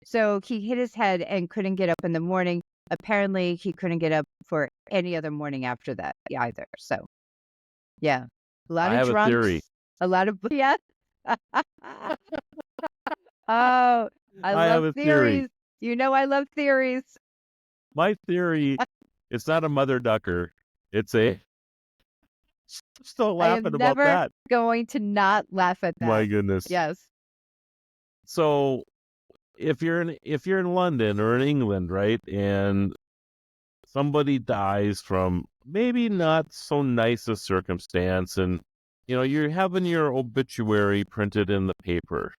So he hit his head and couldn't get up in the morning. Apparently, he couldn't get up for any other morning after that either. So, yeah, a lot I of have a theory. drunks, a lot of, yeah. Oh, I I have love a theory. theories. You know, I love theories. My theory, it's not a mother ducker. It's a still I laughing am about never that. going to not laugh at My that. goodness. Yes. So if you're in London or in England, right, and somebody dies from maybe not so nice a circumstance, and you're having your obituary printed in the paper,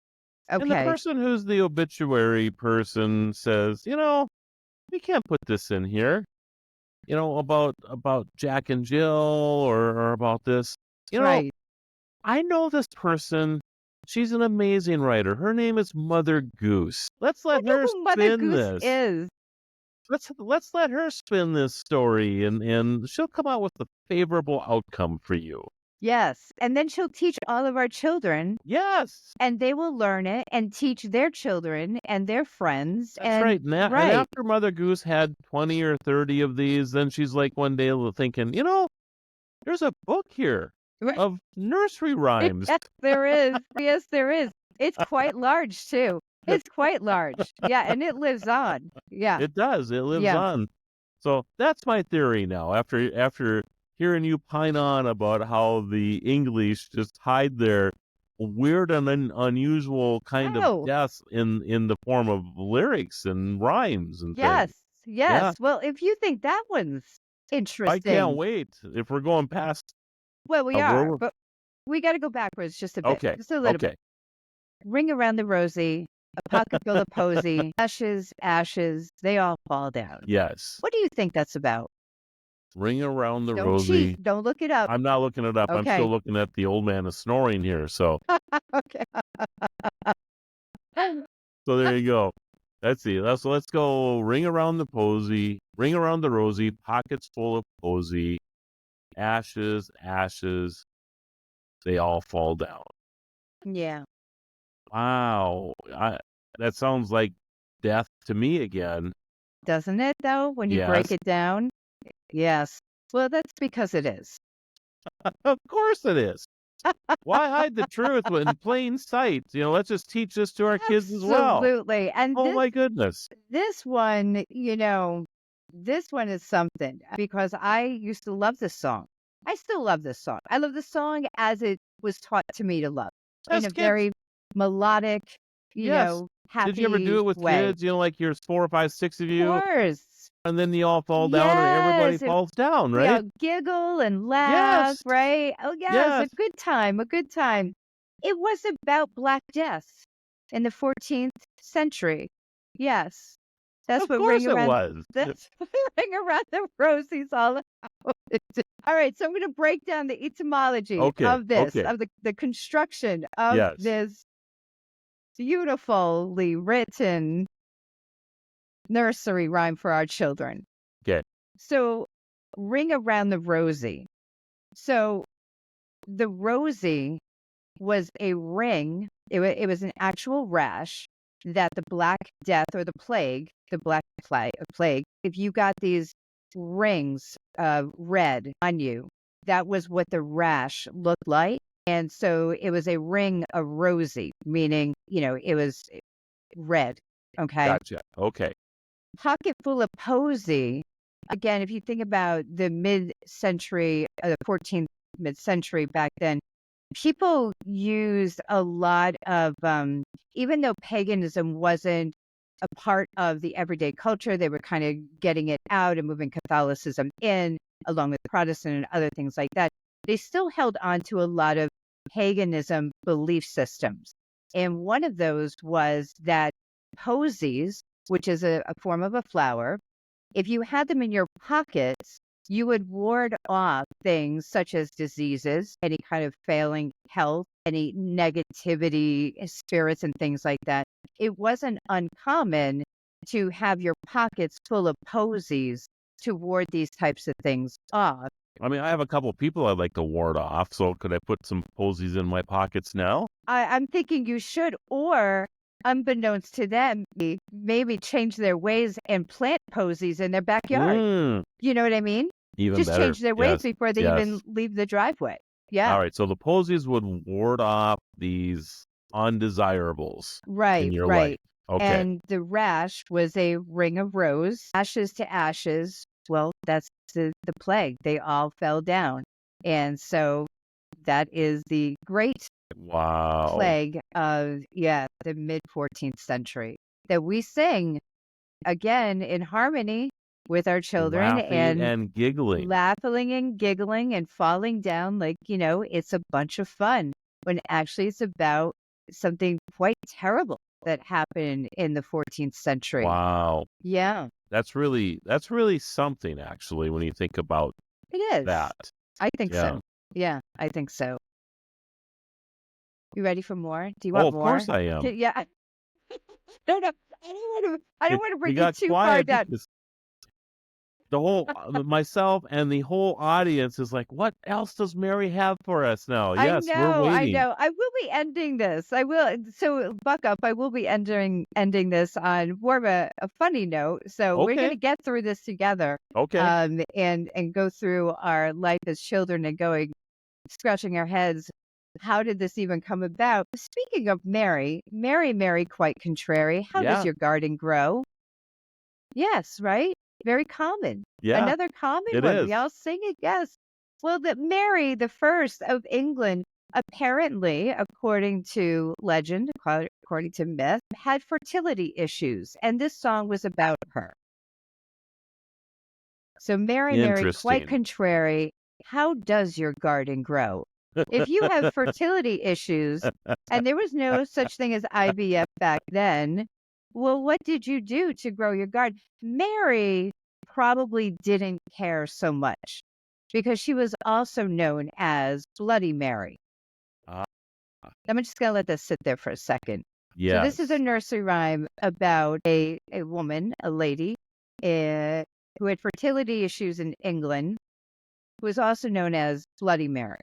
and the Okay. person who's the obituary person says, we can't put this in here, about Jack and Jill or about this. You know, Right. I know this person. She's an amazing writer. Her name is Mother Goose. Let's I let know her who Mother spin Goose this. is. Let's let her spin this story, and she'll come out with a favorable outcome for you. Yes. And then she'll teach all of our children, Yes, and they will learn it and teach their children and their friends. that's And right. And right. after Mother Goose had 20 or 30 of these, then she's like one day thinking, there's a book here Right. of nursery rhymes. Yes, there is. Yes, there is. It's quite large too. It's quite large. Yeah, and it lives on. Yeah. It does. It lives Yeah. on. So that's my theory now. After hearing you pine on about how the English just hide their weird and unusual kind of Oh, deaths in the form of lyrics and rhymes and things. yes. Yes. Yeah, Well, if you think that one's I can't interesting, wait. If we're going past well, we where are, we're but we got to go backwards just a bit, okay, just a little bit. okay, Ring around the rosy, a pocket full of posy, ashes, ashes, they all fall down. yes. What do you think that's about? Ring around the Don't cheat. rosy. Don't look it up. I'm not looking it up. I'm Okay. still looking at the old man is snoring here. So Okay. so there you go. Let's see. Let's go. Ring around the posy. Ring around the rosy. Pockets full of posy. Ashes, ashes. They all fall down. Yeah. Wow. That sounds like death to me again. Doesn't it though, when you break Yes. it down? Yes. Well, that's because it is. Of course it is. Why hide the truth in plain sight? Let's just teach this to our kids as well. Absolutely. And Oh my goodness. this one, this one is something because I used to love this song. I still love this song. I love the song as it was taught to me to love in As a kids, very melodic, yes. Did you ever do happy it with way. kids? Like there's 4 or 5, 6 of Of you, course. and then you all fall down and everybody Yes. falls down, We all right? giggle and laugh, Yes. right? Oh, yes, a Yes. good time, a good time. It was about Black Death in the 14th century. Yes, that's Of what course it was. that's what Ring Around the Rosie's all about. All right, so I'm going to break down the etymology Okay. of this, Okay. of the construction of Yes. this beautifully written nursery rhyme for our children. Okay. So, Ring Around the Rosie. So the Rosie was a ring. It was an actual rash that the Black Death or the Black Plague, if you got these rings red on you, that was what the rash looked like. And so it was a ring of Rosie, meaning, it was red. Okay. Gotcha. Okay. Pocket full of posy. Again, if you think about the mid-century, the 14th mid-century back then, people used a lot of, even though paganism wasn't a part of the everyday culture, they were kind of getting it out and moving Catholicism in, along with Protestant and other things like that. They still held on to a lot of paganism belief systems. And one of those was that posies, which is a form of a flower, if you had them in your pockets, you would ward off things such as diseases, any kind of failing health, any negativity, spirits, and things like that. It wasn't uncommon to have your pockets full of posies to ward these types of things off. I mean, I have a couple people I'd like to ward off, so could I put some posies in my pockets now? I'm thinking you should, or unbeknownst to them, maybe change their ways and plant posies in their backyard. Mm, You know what I mean? even Just better. change their ways Yes. before they Yes. even leave the driveway. Yeah. All right. So the posies would ward off these undesirables in Right, your right. life. Okay. And the rash was a ring of rose, ashes to ashes. Well, that's the plague. They all fell down. And so that is the great Wow. plague of, the mid 14th century that we sing again in harmony with our children Laughing and giggling. laughing and giggling and falling down like, it's a bunch of fun when actually it's about something quite terrible that happened in the 14th century. Wow. Yeah, That's really something, actually, when you think about it is. that. I think Yeah. so. Yeah, I think so. You ready for more? Do you Oh, want of more? course I am. Yeah. No, I don't want to bring We you got too far quiet down. because the whole myself and the whole audience is like, what else does Mary have for us now? Yes, we're I waiting. know. I will be ending this. I will. So buck up. I will be ending this on more of a funny note. So we're going to Okay. get through this together. Okay. And go through our life as children and scratching our heads. How did this even come about? Speaking of Mary, Mary, quite contrary. How does Yeah. your garden grow? Yes, right? Very common. Yeah. Another common It one. is. We all sing it, yes. Well, that Mary, the first of England, apparently, according to legend, according to myth, had fertility issues, and this song was about her. So Mary, quite Interesting. contrary. How does your garden grow? If you have fertility issues, and there was no such thing as IVF back then, well, what did you do to grow your garden? Mary probably didn't care so much because she was also known as Bloody Mary. Ah, I'm just going to let this sit there for a second. So this is a yes. nursery rhyme about a woman, a lady, who had fertility issues in England, who was also known as Bloody Mary.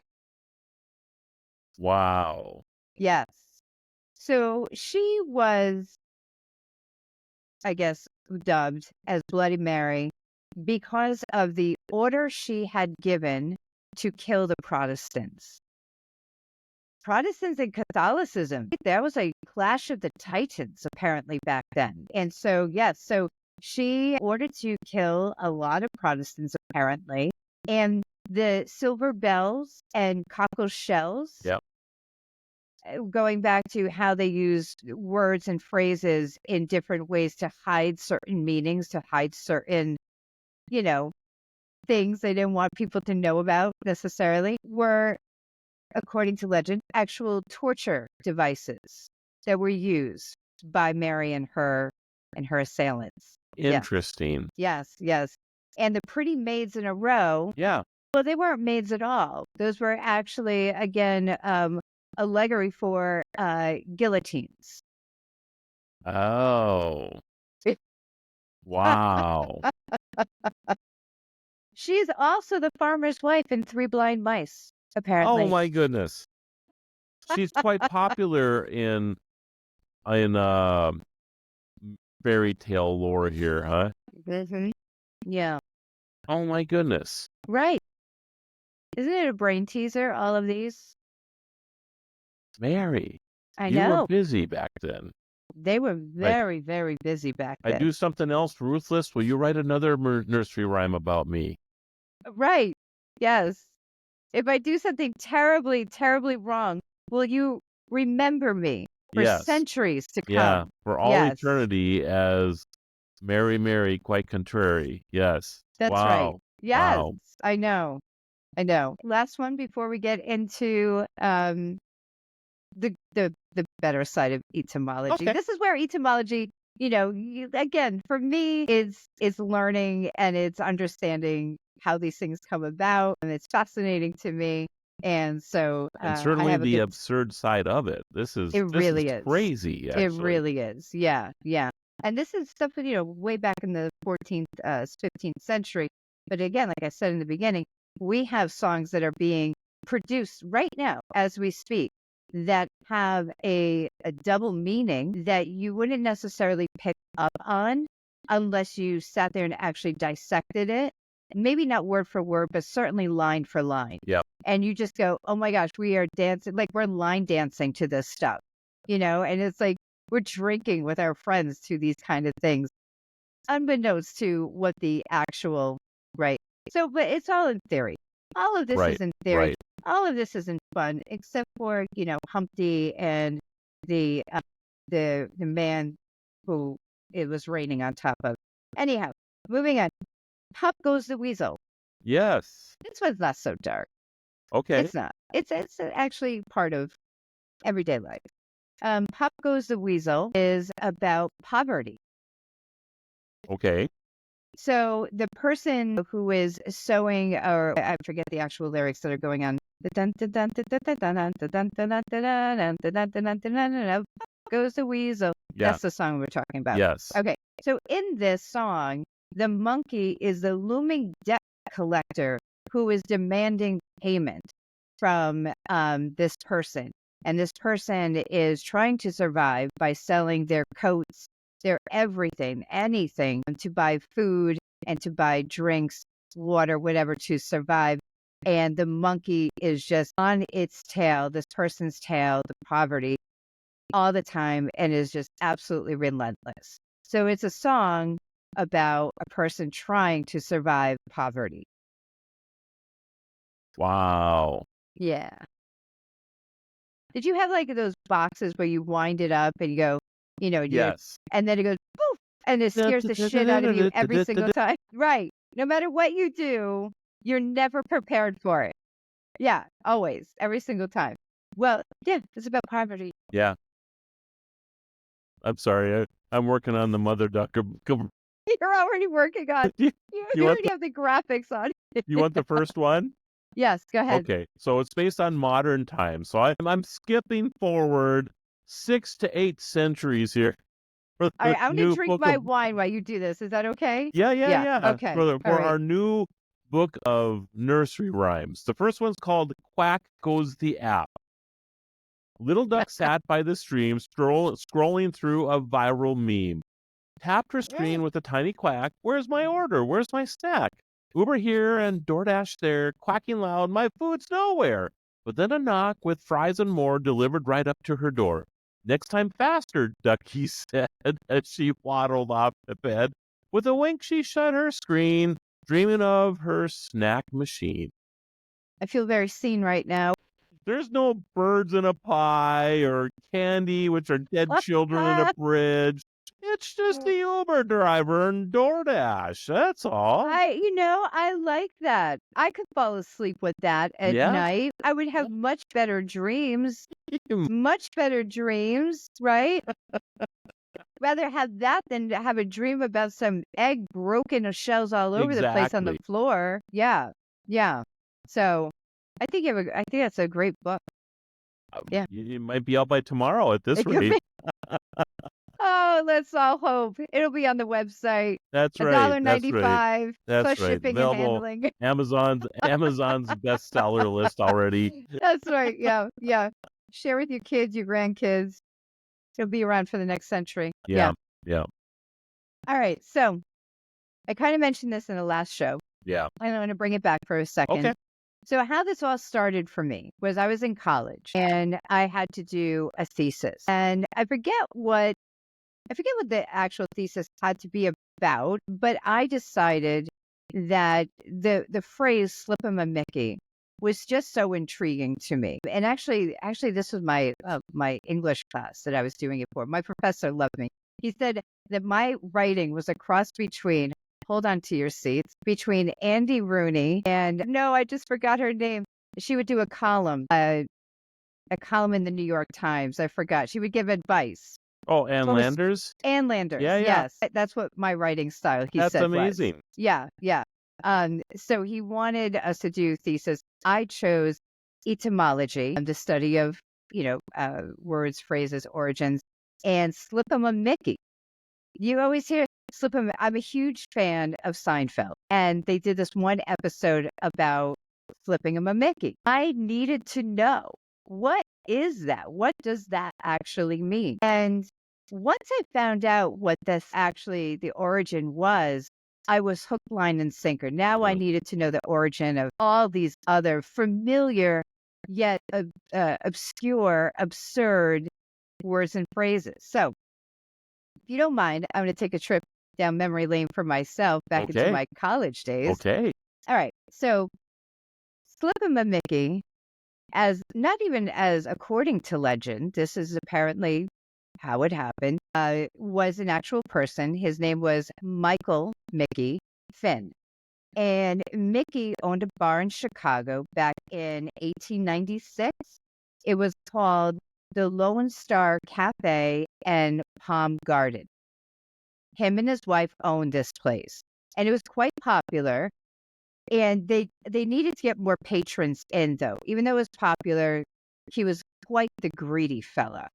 Wow. Yes. So she was, I guess, dubbed as Bloody Mary because of the order she had given to kill the Protestants. Protestants and Catholicism, that was a clash of the titans apparently back then. And so, yes, so she ordered to kill a lot of Protestants apparently. And the silver bells and cockle shells, Yep. going back to how they used words and phrases in different ways to hide certain meanings, to hide certain, things they didn't want people to know about necessarily, were, according to legend, actual torture devices that were used by Mary and her assailants. Interesting. Yes. And the pretty maids in a row, Yeah. well, they weren't maids at all. Those were actually, again, allegory for guillotines. Oh. Wow. She's also the farmer's wife in Three Blind Mice, Oh apparently. my goodness. She's quite popular in fairy tale lore here, huh? Mhm. Yeah. Oh my goodness. Right. Isn't it a brain teaser, all of these? Mary, I you were know. busy back then. They were Like, very, very busy back I then. do something else ruthless. Will you write another nursery rhyme about me? Right. Yes. If I do something terribly, terribly wrong, will you remember me for Yes. centuries to Yeah. come? For all Yes. eternity as Mary, Mary, quite contrary. Yes. That's right. Wow. Yes. Wow. I know. I know. Last one before we get into the better side of etymology. Okay. This is where etymology, again, for me, is learning and it's understanding how these things come about, and it's fascinating to me. And so And I certainly have a the good. absurd side of it. This It is really is. crazy, It actually. really is. Yeah, yeah. And this is stuff that, way back in the 14th, 15th century. But again, like I said in the beginning, we have songs that are being produced right now as we speak that have a double meaning that you wouldn't necessarily pick up on unless you sat there and actually dissected it. Maybe not word for word, but certainly line for line. Yep. And you just go, oh my gosh, we are dancing, like we're line dancing to this stuff, and it's like we're drinking with our friends to these kind of things, unbeknownst to what the actual, right. So, but it's all in theory. All of this Right. is in theory. Right. All of this isn't fun, except for, Humpty and the the man who it was raining on top of. Anyhow, moving on. Pop Goes the Weasel. Yes. This one's not so dark. Okay. It's not. It's actually part of everyday life. Pop Goes the Weasel is about poverty. Okay. So the person who is sewing, or I forget the actual lyrics that are going on. Goes the weasel. Yeah. That's the song we're talking about. Yes. Okay. So in this song, the monkey is the looming debt collector who is demanding payment from this person. And this person is trying to survive by selling their coats, their everything, anything to buy food and to buy drinks, water, whatever to survive. And the monkey is just on its tail, this person's tail, the poverty, all the time, and is just absolutely relentless. So it's a song about a person trying to survive poverty. Wow. Yeah. Did you have like those boxes where you wind it up and you go, Yes. and then it goes poof, and it scares the shit out of you every single time? Right. No matter what you do, you're never prepared for it. Yeah, always, every single time. Well, yeah, it's about poverty. Yeah. I'm sorry. I'm working on the mother duck. You're already working on. You You want already have the graphics on. you want the first one? Yes, go ahead. Okay. So it's based on modern times. So I'm skipping forward 6 to 8 centuries here for All the right, I'm gonna new drink book my of wine while you do this. Is that okay? Yeah, yeah, Yeah. yeah. Okay. For All right. our new book of nursery rhymes. The first one's called Quack Goes the App. Little duck sat by the stream, scrolling through a viral meme. Tapped her screen with a tiny quack. Where's my order? Where's my snack? Uber here and DoorDash there, quacking loud. My food's nowhere. But then a knock with fries and more delivered right up to her door. Next time faster, Ducky said as she waddled off to bed. With a wink, she shut her screen, dreaming of her snack machine. I feel very seen right now. There's no birds in a pie or candy, which are dead children in a bridge. It's just the Uber driver and DoorDash. That's all. I like that. I could fall asleep with that at Yeah. night. I would have much better dreams. Much better dreams, right? Rather have that than to have a dream about some egg broken shells all over the place on the Exactly. floor. Yeah. Yeah. So I think that's a great book. Yeah. It might be out by tomorrow at this It could rate. be. Oh, let's all hope. It'll be on the website. That's right. That's right. $1.95 That's plus right. shipping and Available handling. Amazon's bestseller list already. That's right. Yeah. Yeah. Share with your kids, your grandkids. It'll be around for the next century. Yeah. Yeah. All right. So I kind of mentioned this in the last show. Yeah. I want to bring it back for a second. Okay. So how this all started for me was I was in college and I had to do a thesis. And I forget what the actual thesis had to be about, but I decided that the phrase "slip 'em a Mickey" was just so intriguing to me. And actually, this was my English class that I was doing it for. My professor loved me. He said that my writing was a cross between, hold on to your seats, between Andy Rooney and, no, I just forgot her name. She would do a column in the New York Times. I forgot. She would give advice. Oh, Ann What was Landers? Ann Yeah, Landers, yeah. yes. That's what my writing style, he That's said, was. amazing. Yeah, yeah. So he wanted us to do thesis. I chose etymology, the study of, words, phrases, origins, and slip 'em a Mickey. You always hear slip 'em. I'm a huge fan of Seinfeld, and they did this one episode about slipping 'em a Mickey. I needed to know, what is that? What does that actually mean? And once I found out what this actually, the origin was, I was hook, line, and sinker. Now I Mm. needed to know the origin of all these other familiar yet obscure, absurd words and phrases. So, if you don't mind, I'm going to take a trip down memory lane for myself back into Okay. my college days. Okay. All right. So, slip 'em a Mickey, as not even as according to legend, this is apparently how it happened, was an actual person. His name was Michael Mickey Finn. And Mickey owned a bar in Chicago back in 1896. It was called the Lone Star Cafe and Palm Garden. Him and his wife owned this place, and it was quite popular. And they needed to get more patrons in, though. Even though it was popular, he was quite the greedy fella.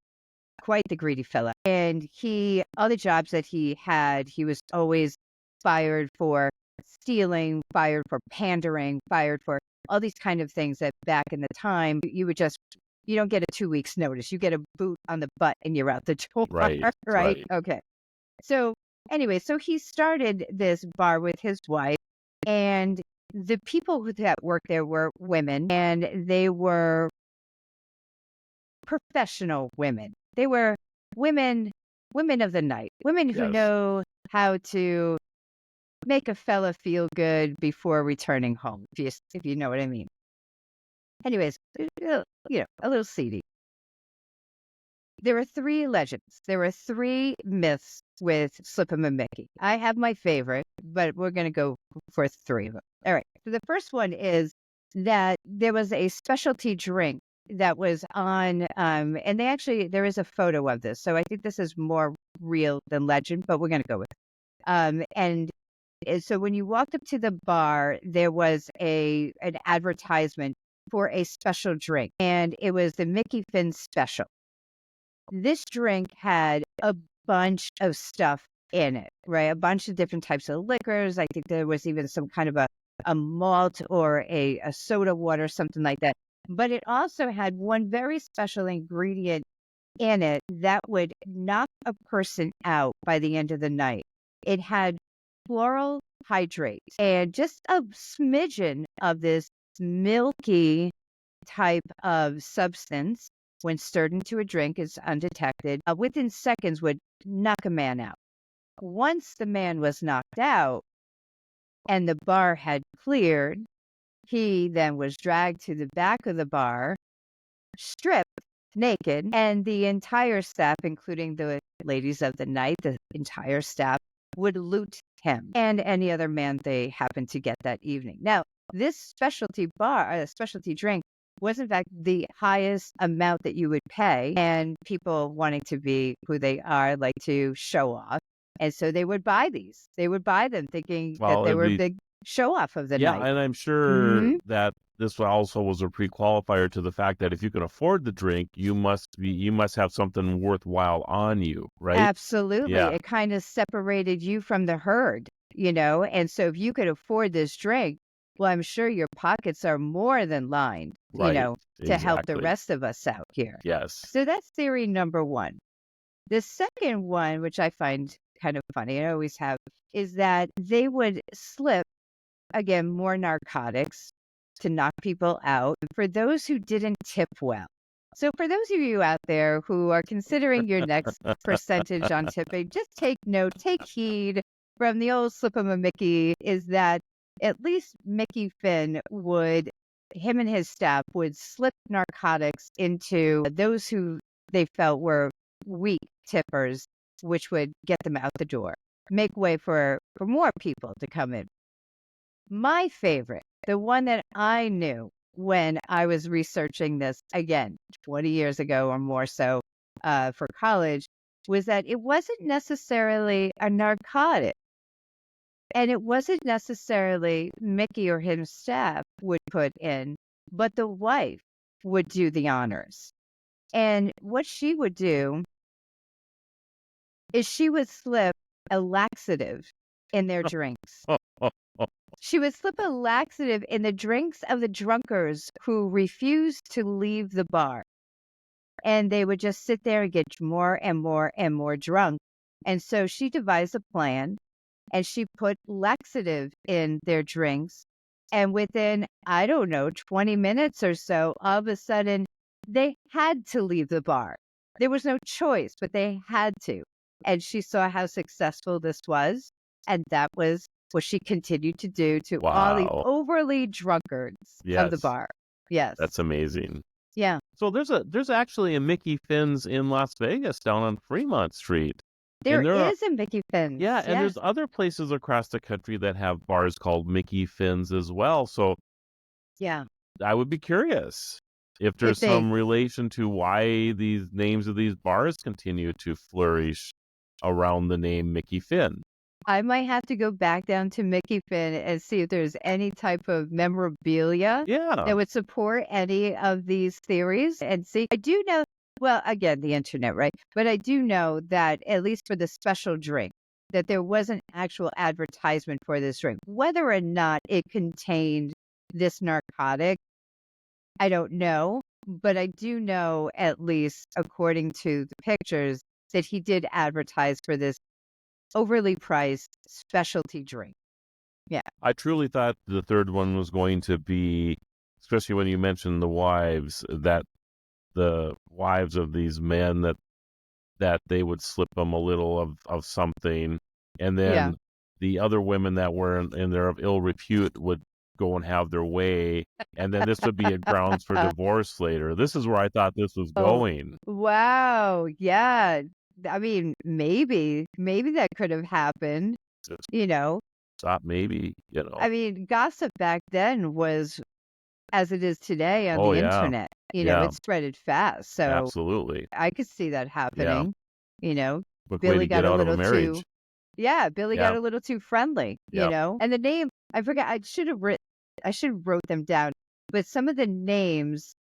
And all the jobs that he had, he was always fired for stealing, fired for pandering, fired for all these kind of things that back in the time, you don't get a 2 weeks notice. You get a boot on the butt and you're out the door, Right. right? Right. Okay. So anyway, so he started this bar with his wife, and the people that worked there were women, and they were professional women. They were women, women of the night, women who Yes. know how to make a fella feel good before returning home, if you know what I mean. Anyways, a little seedy. There were three legends. There were three myths with Slip 'em a Mickey. I have my favorite, but we're going to go for three of them. All right. So the first one is that there was a specialty drink that was on, and there is a photo of this. So I think this is more real than legend, but we're going to go with it. And so when you walked up to the bar, there was an advertisement for a special drink, and it was the Mickey Finn Special. This drink had a bunch of stuff in it, right? A bunch of different types of liquors. I think there was even some kind of a malt or a soda water, something like that. But it also had one very special ingredient in it that would knock a person out by the end of the night. It had floral hydrate and just a smidgen of this milky type of substance, when stirred into a drink, is undetected, within seconds would knock a man out. Once the man was knocked out and the bar had cleared, he then was dragged to the back of the bar, stripped naked, and the entire staff, including the ladies of the night, the entire staff would loot him and any other man they happened to get that evening. Now, this specialty drink was in fact the highest amount that you would pay, and people wanting to be who they are like to show off. And so they would buy these. They would buy them thinking that Well, they it'd were a be big show off of the yeah, night. and I'm sure Hmm. that this also was a pre-qualifier to the fact that if you can afford the drink, you must have something worthwhile on you, right? Absolutely. Yeah. It kind of separated you from the herd, And so if you could afford this drink, well, I'm sure your pockets are more than lined, Right. to help the Exactly. rest of us out here. Yes. So that's theory number one. The second one, which I find kind of funny, I always have, is that they would slip, again, more narcotics to knock people out, for those who didn't tip well. So for those of you out there who are considering your next percentage on tipping, just take note, take heed from the old slip of a Mickey, is that at least Mickey Finn him and his staff would slip narcotics into those who they felt were weak tippers, which would get them out the door, make way for more people to come in. My favorite, the one that I knew when I was researching this, again, 20 years ago or more so for college, was that it wasn't necessarily a narcotic. And it wasn't necessarily Mickey or his staff would put in, but the wife would do the honors. And what she would do is she would slip a laxative in their drinks. She would slip a laxative in the drinks of the drunkards who refused to leave the bar. And they would just sit there and get more and more and more drunk. And so she devised a plan, and she put laxative in their drinks. And within, I don't know, 20 minutes or so, all of a sudden, they had to leave the bar. There was no choice, but they had to. And she saw how successful this was. And that was what she continued to do to all the Wow. overly drunkards of the Yes. bar. Yes. That's amazing. Yeah. So there's actually a Mickey Finn's in Las Vegas down on Fremont Street. There And there are, is a Mickey Finn's. yeah, and Yes. there's other places across the country that have bars called Mickey Finn's as well. So Yeah. I would be curious if there's they- some relation to why these names of these bars continue to flourish around the name Mickey Finn. I might have to go back down to Mickey Finn and see if there's any type of memorabilia Yeah. that would support any of these theories and see. I do know, well, again, the internet, right? But I do know that at least for the special drink, that there was an actual advertisement for this drink. Whether or not it contained this narcotic, I don't know. But I do know, at least according to the pictures, that he did advertise for this overly priced specialty drink. Yeah. I truly thought the third one was going to be, especially when you mentioned the wives, that the wives of these men that they would slip them a little of something, and then Yeah. the other women that were in there of ill repute would go and have their way, and then this would be a grounds for divorce later. This is where I thought this was Oh. going. Wow. Yeah. I mean, maybe that could have happened, Just you know. stop, maybe, I mean, gossip back then was as it is today on Oh, the yeah. internet. You know, Yeah. it spreaded fast. So Absolutely. I could see that happening. You know, Quick way to Billy get got a out of a little marriage. too, yeah, Billy got Yeah. a little too friendly, you Yeah. know. And the name, I forgot, I should have wrote them down. But some of the names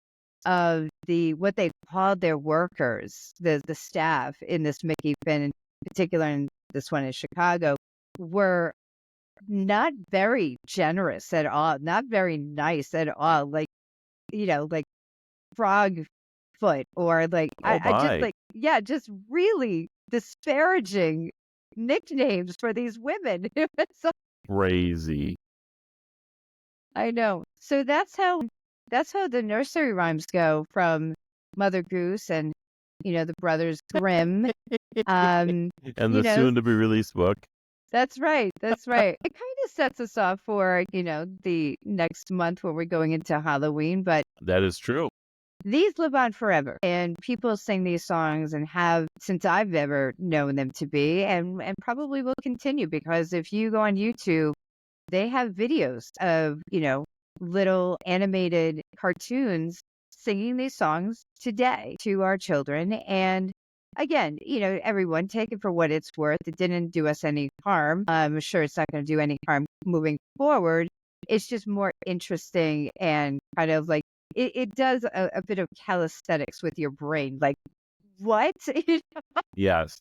of what they called their workers, the staff in this Mickey Finn in particular, and this one in Chicago, were not very generous at all, not very nice at all. Like, you know, like frog foot, or like Oh, I just my. just really disparaging nicknames for these women. So, Crazy. I know. So that's how the nursery rhymes go from Mother Goose and the Brothers Grimm. And you the know, soon-to-be released book. That's right. That's right. It kind of sets us off for, the next month when we're going into Halloween, but That is true. these live on forever. And people sing these songs and have since I've ever known them to be, and probably will continue, because if you go on YouTube, they have videos of, little animated cartoons singing these songs today to our children. And again, everyone take it for what it's worth. It didn't do us any harm. I'm sure it's not going to do any harm moving forward. It's just more interesting, and kind of like it does a bit of calisthenics with your brain. Like, what? Yes.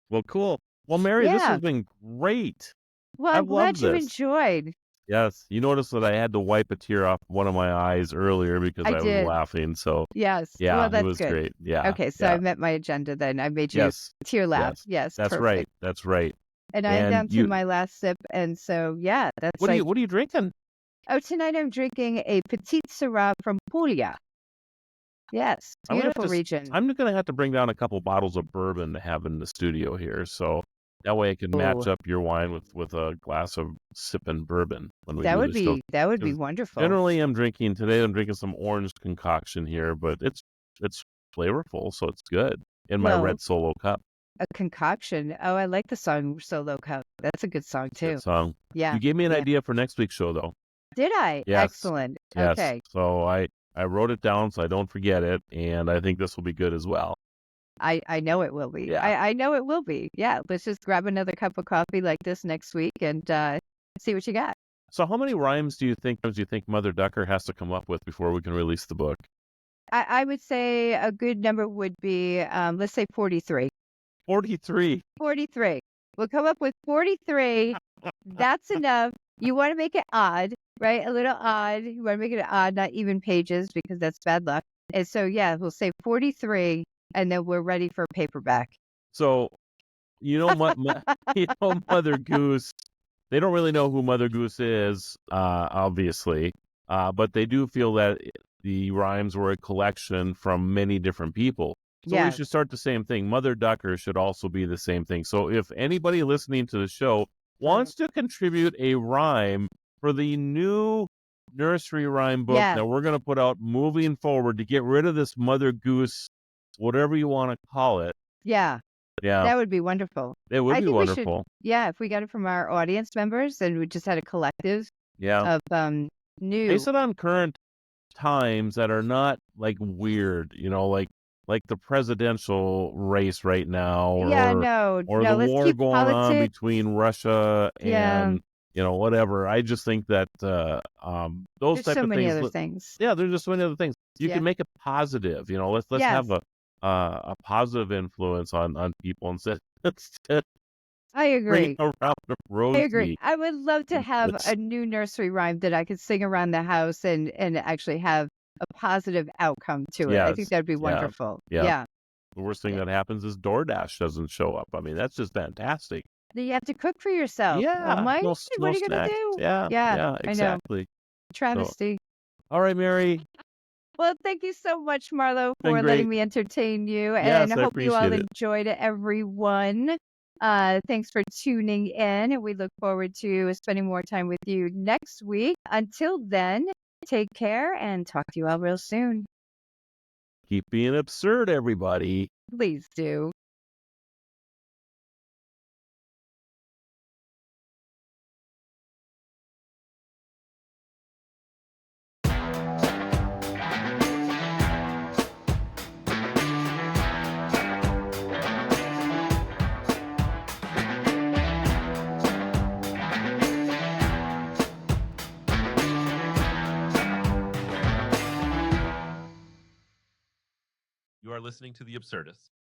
Well, cool. Well, Mary, this Yeah. has been great. Well, I've I'm glad loved you this. enjoyed. Yes. You noticed that I had to wipe a tear off one of my eyes earlier because I I was did. laughing. So, Yes. yeah, Well, it that's was good. great. Yeah. Okay, so Yeah. I met my agenda then. I made you Yes. tear laugh. Yes. Yes, That's perfect. right. That's right. And I'm And down to you, my last sip, and so yeah, that's what are like you drinking? Oh, tonight I'm drinking a Petite Syrah from Puglia. Yes, I'm gonna have beautiful to. region. I'm gonna have to bring down a couple bottles of bourbon to have in the studio here, so that way I can match Oh, up your wine with a glass of sipping bourbon when we that do would the show. be 'Cause wonderful. generally, I'm drinking some orange concoction here, but it's flavorful, so it's good in my Well, red Solo cup. a concoction. Oh, I like the song Solo Cup. That's a good song Good too. song. Yeah, You gave me an yeah. idea for next week's show, though. Did I? Yes, Excellent. yes. Okay. So I wrote it down so I don't forget it, and I think this will be good as well. I know it will be. Yeah. I know it will be. Yeah. Let's just grab another cup of coffee like this next week and see what you got. So how many rhymes do you think Mother Ducker has to come up with before we can release the book? I would say a good number would be let's say 43. 43. 43. We'll come up with 43. That's enough. You want to make it odd, right? A little odd. You want to make it odd, not even pages because that's bad luck. And so, yeah, we'll say 43 and then we're ready for paperback. So Mother Goose. They don't really know who Mother Goose is, obviously, but they do feel that the rhymes were a collection from many different people. So we Yeah. should start the same thing. Mother Ducker should also be the same thing. So if anybody listening to the show wants to contribute a rhyme for the new nursery rhyme book Yeah. that we're going to put out moving forward to get rid of this Mother Goose, whatever you want to call it. Yeah. Yeah, That would be wonderful. it would I be think we should, wonderful. yeah, if we got it from our audience members and we just had a collective Yeah. of new. Base it on current times that are not like weird, like the presidential race right now, Yeah, or no, the let's war keep going on politics. between Russia Yeah. and whatever. I just think that those There's type so of many things. other things. Yeah, there's just so many other things. You Yeah. can make it positive. Let's Yes. have a positive influence on people instead of I bringing agree. around the I agree. Rosie. I would love to have It's- a new nursery rhyme that I could sing around the house and actually have a positive outcome to it. I think Yes, that'd be yeah, wonderful. yeah. Yeah. The worst thing Yeah. that happens is DoorDash doesn't show up. I mean, that's just fantastic. Then you have to cook for yourself. Oh Yeah, my, no, what no are you gonna snacks. do? Yeah, Yeah, I know. exactly. So, Travesty. all right, Mary, Well, thank you so much, Marlo, been for letting great. me entertain you. And Yes, I I hope you all appreciate it. enjoyed it, everyone. Thanks for tuning in. And we look forward to spending more time with you next week. Until then, take care and talk to you all real soon. Keep being absurd, everybody. Please do. You are listening to The Absurdists.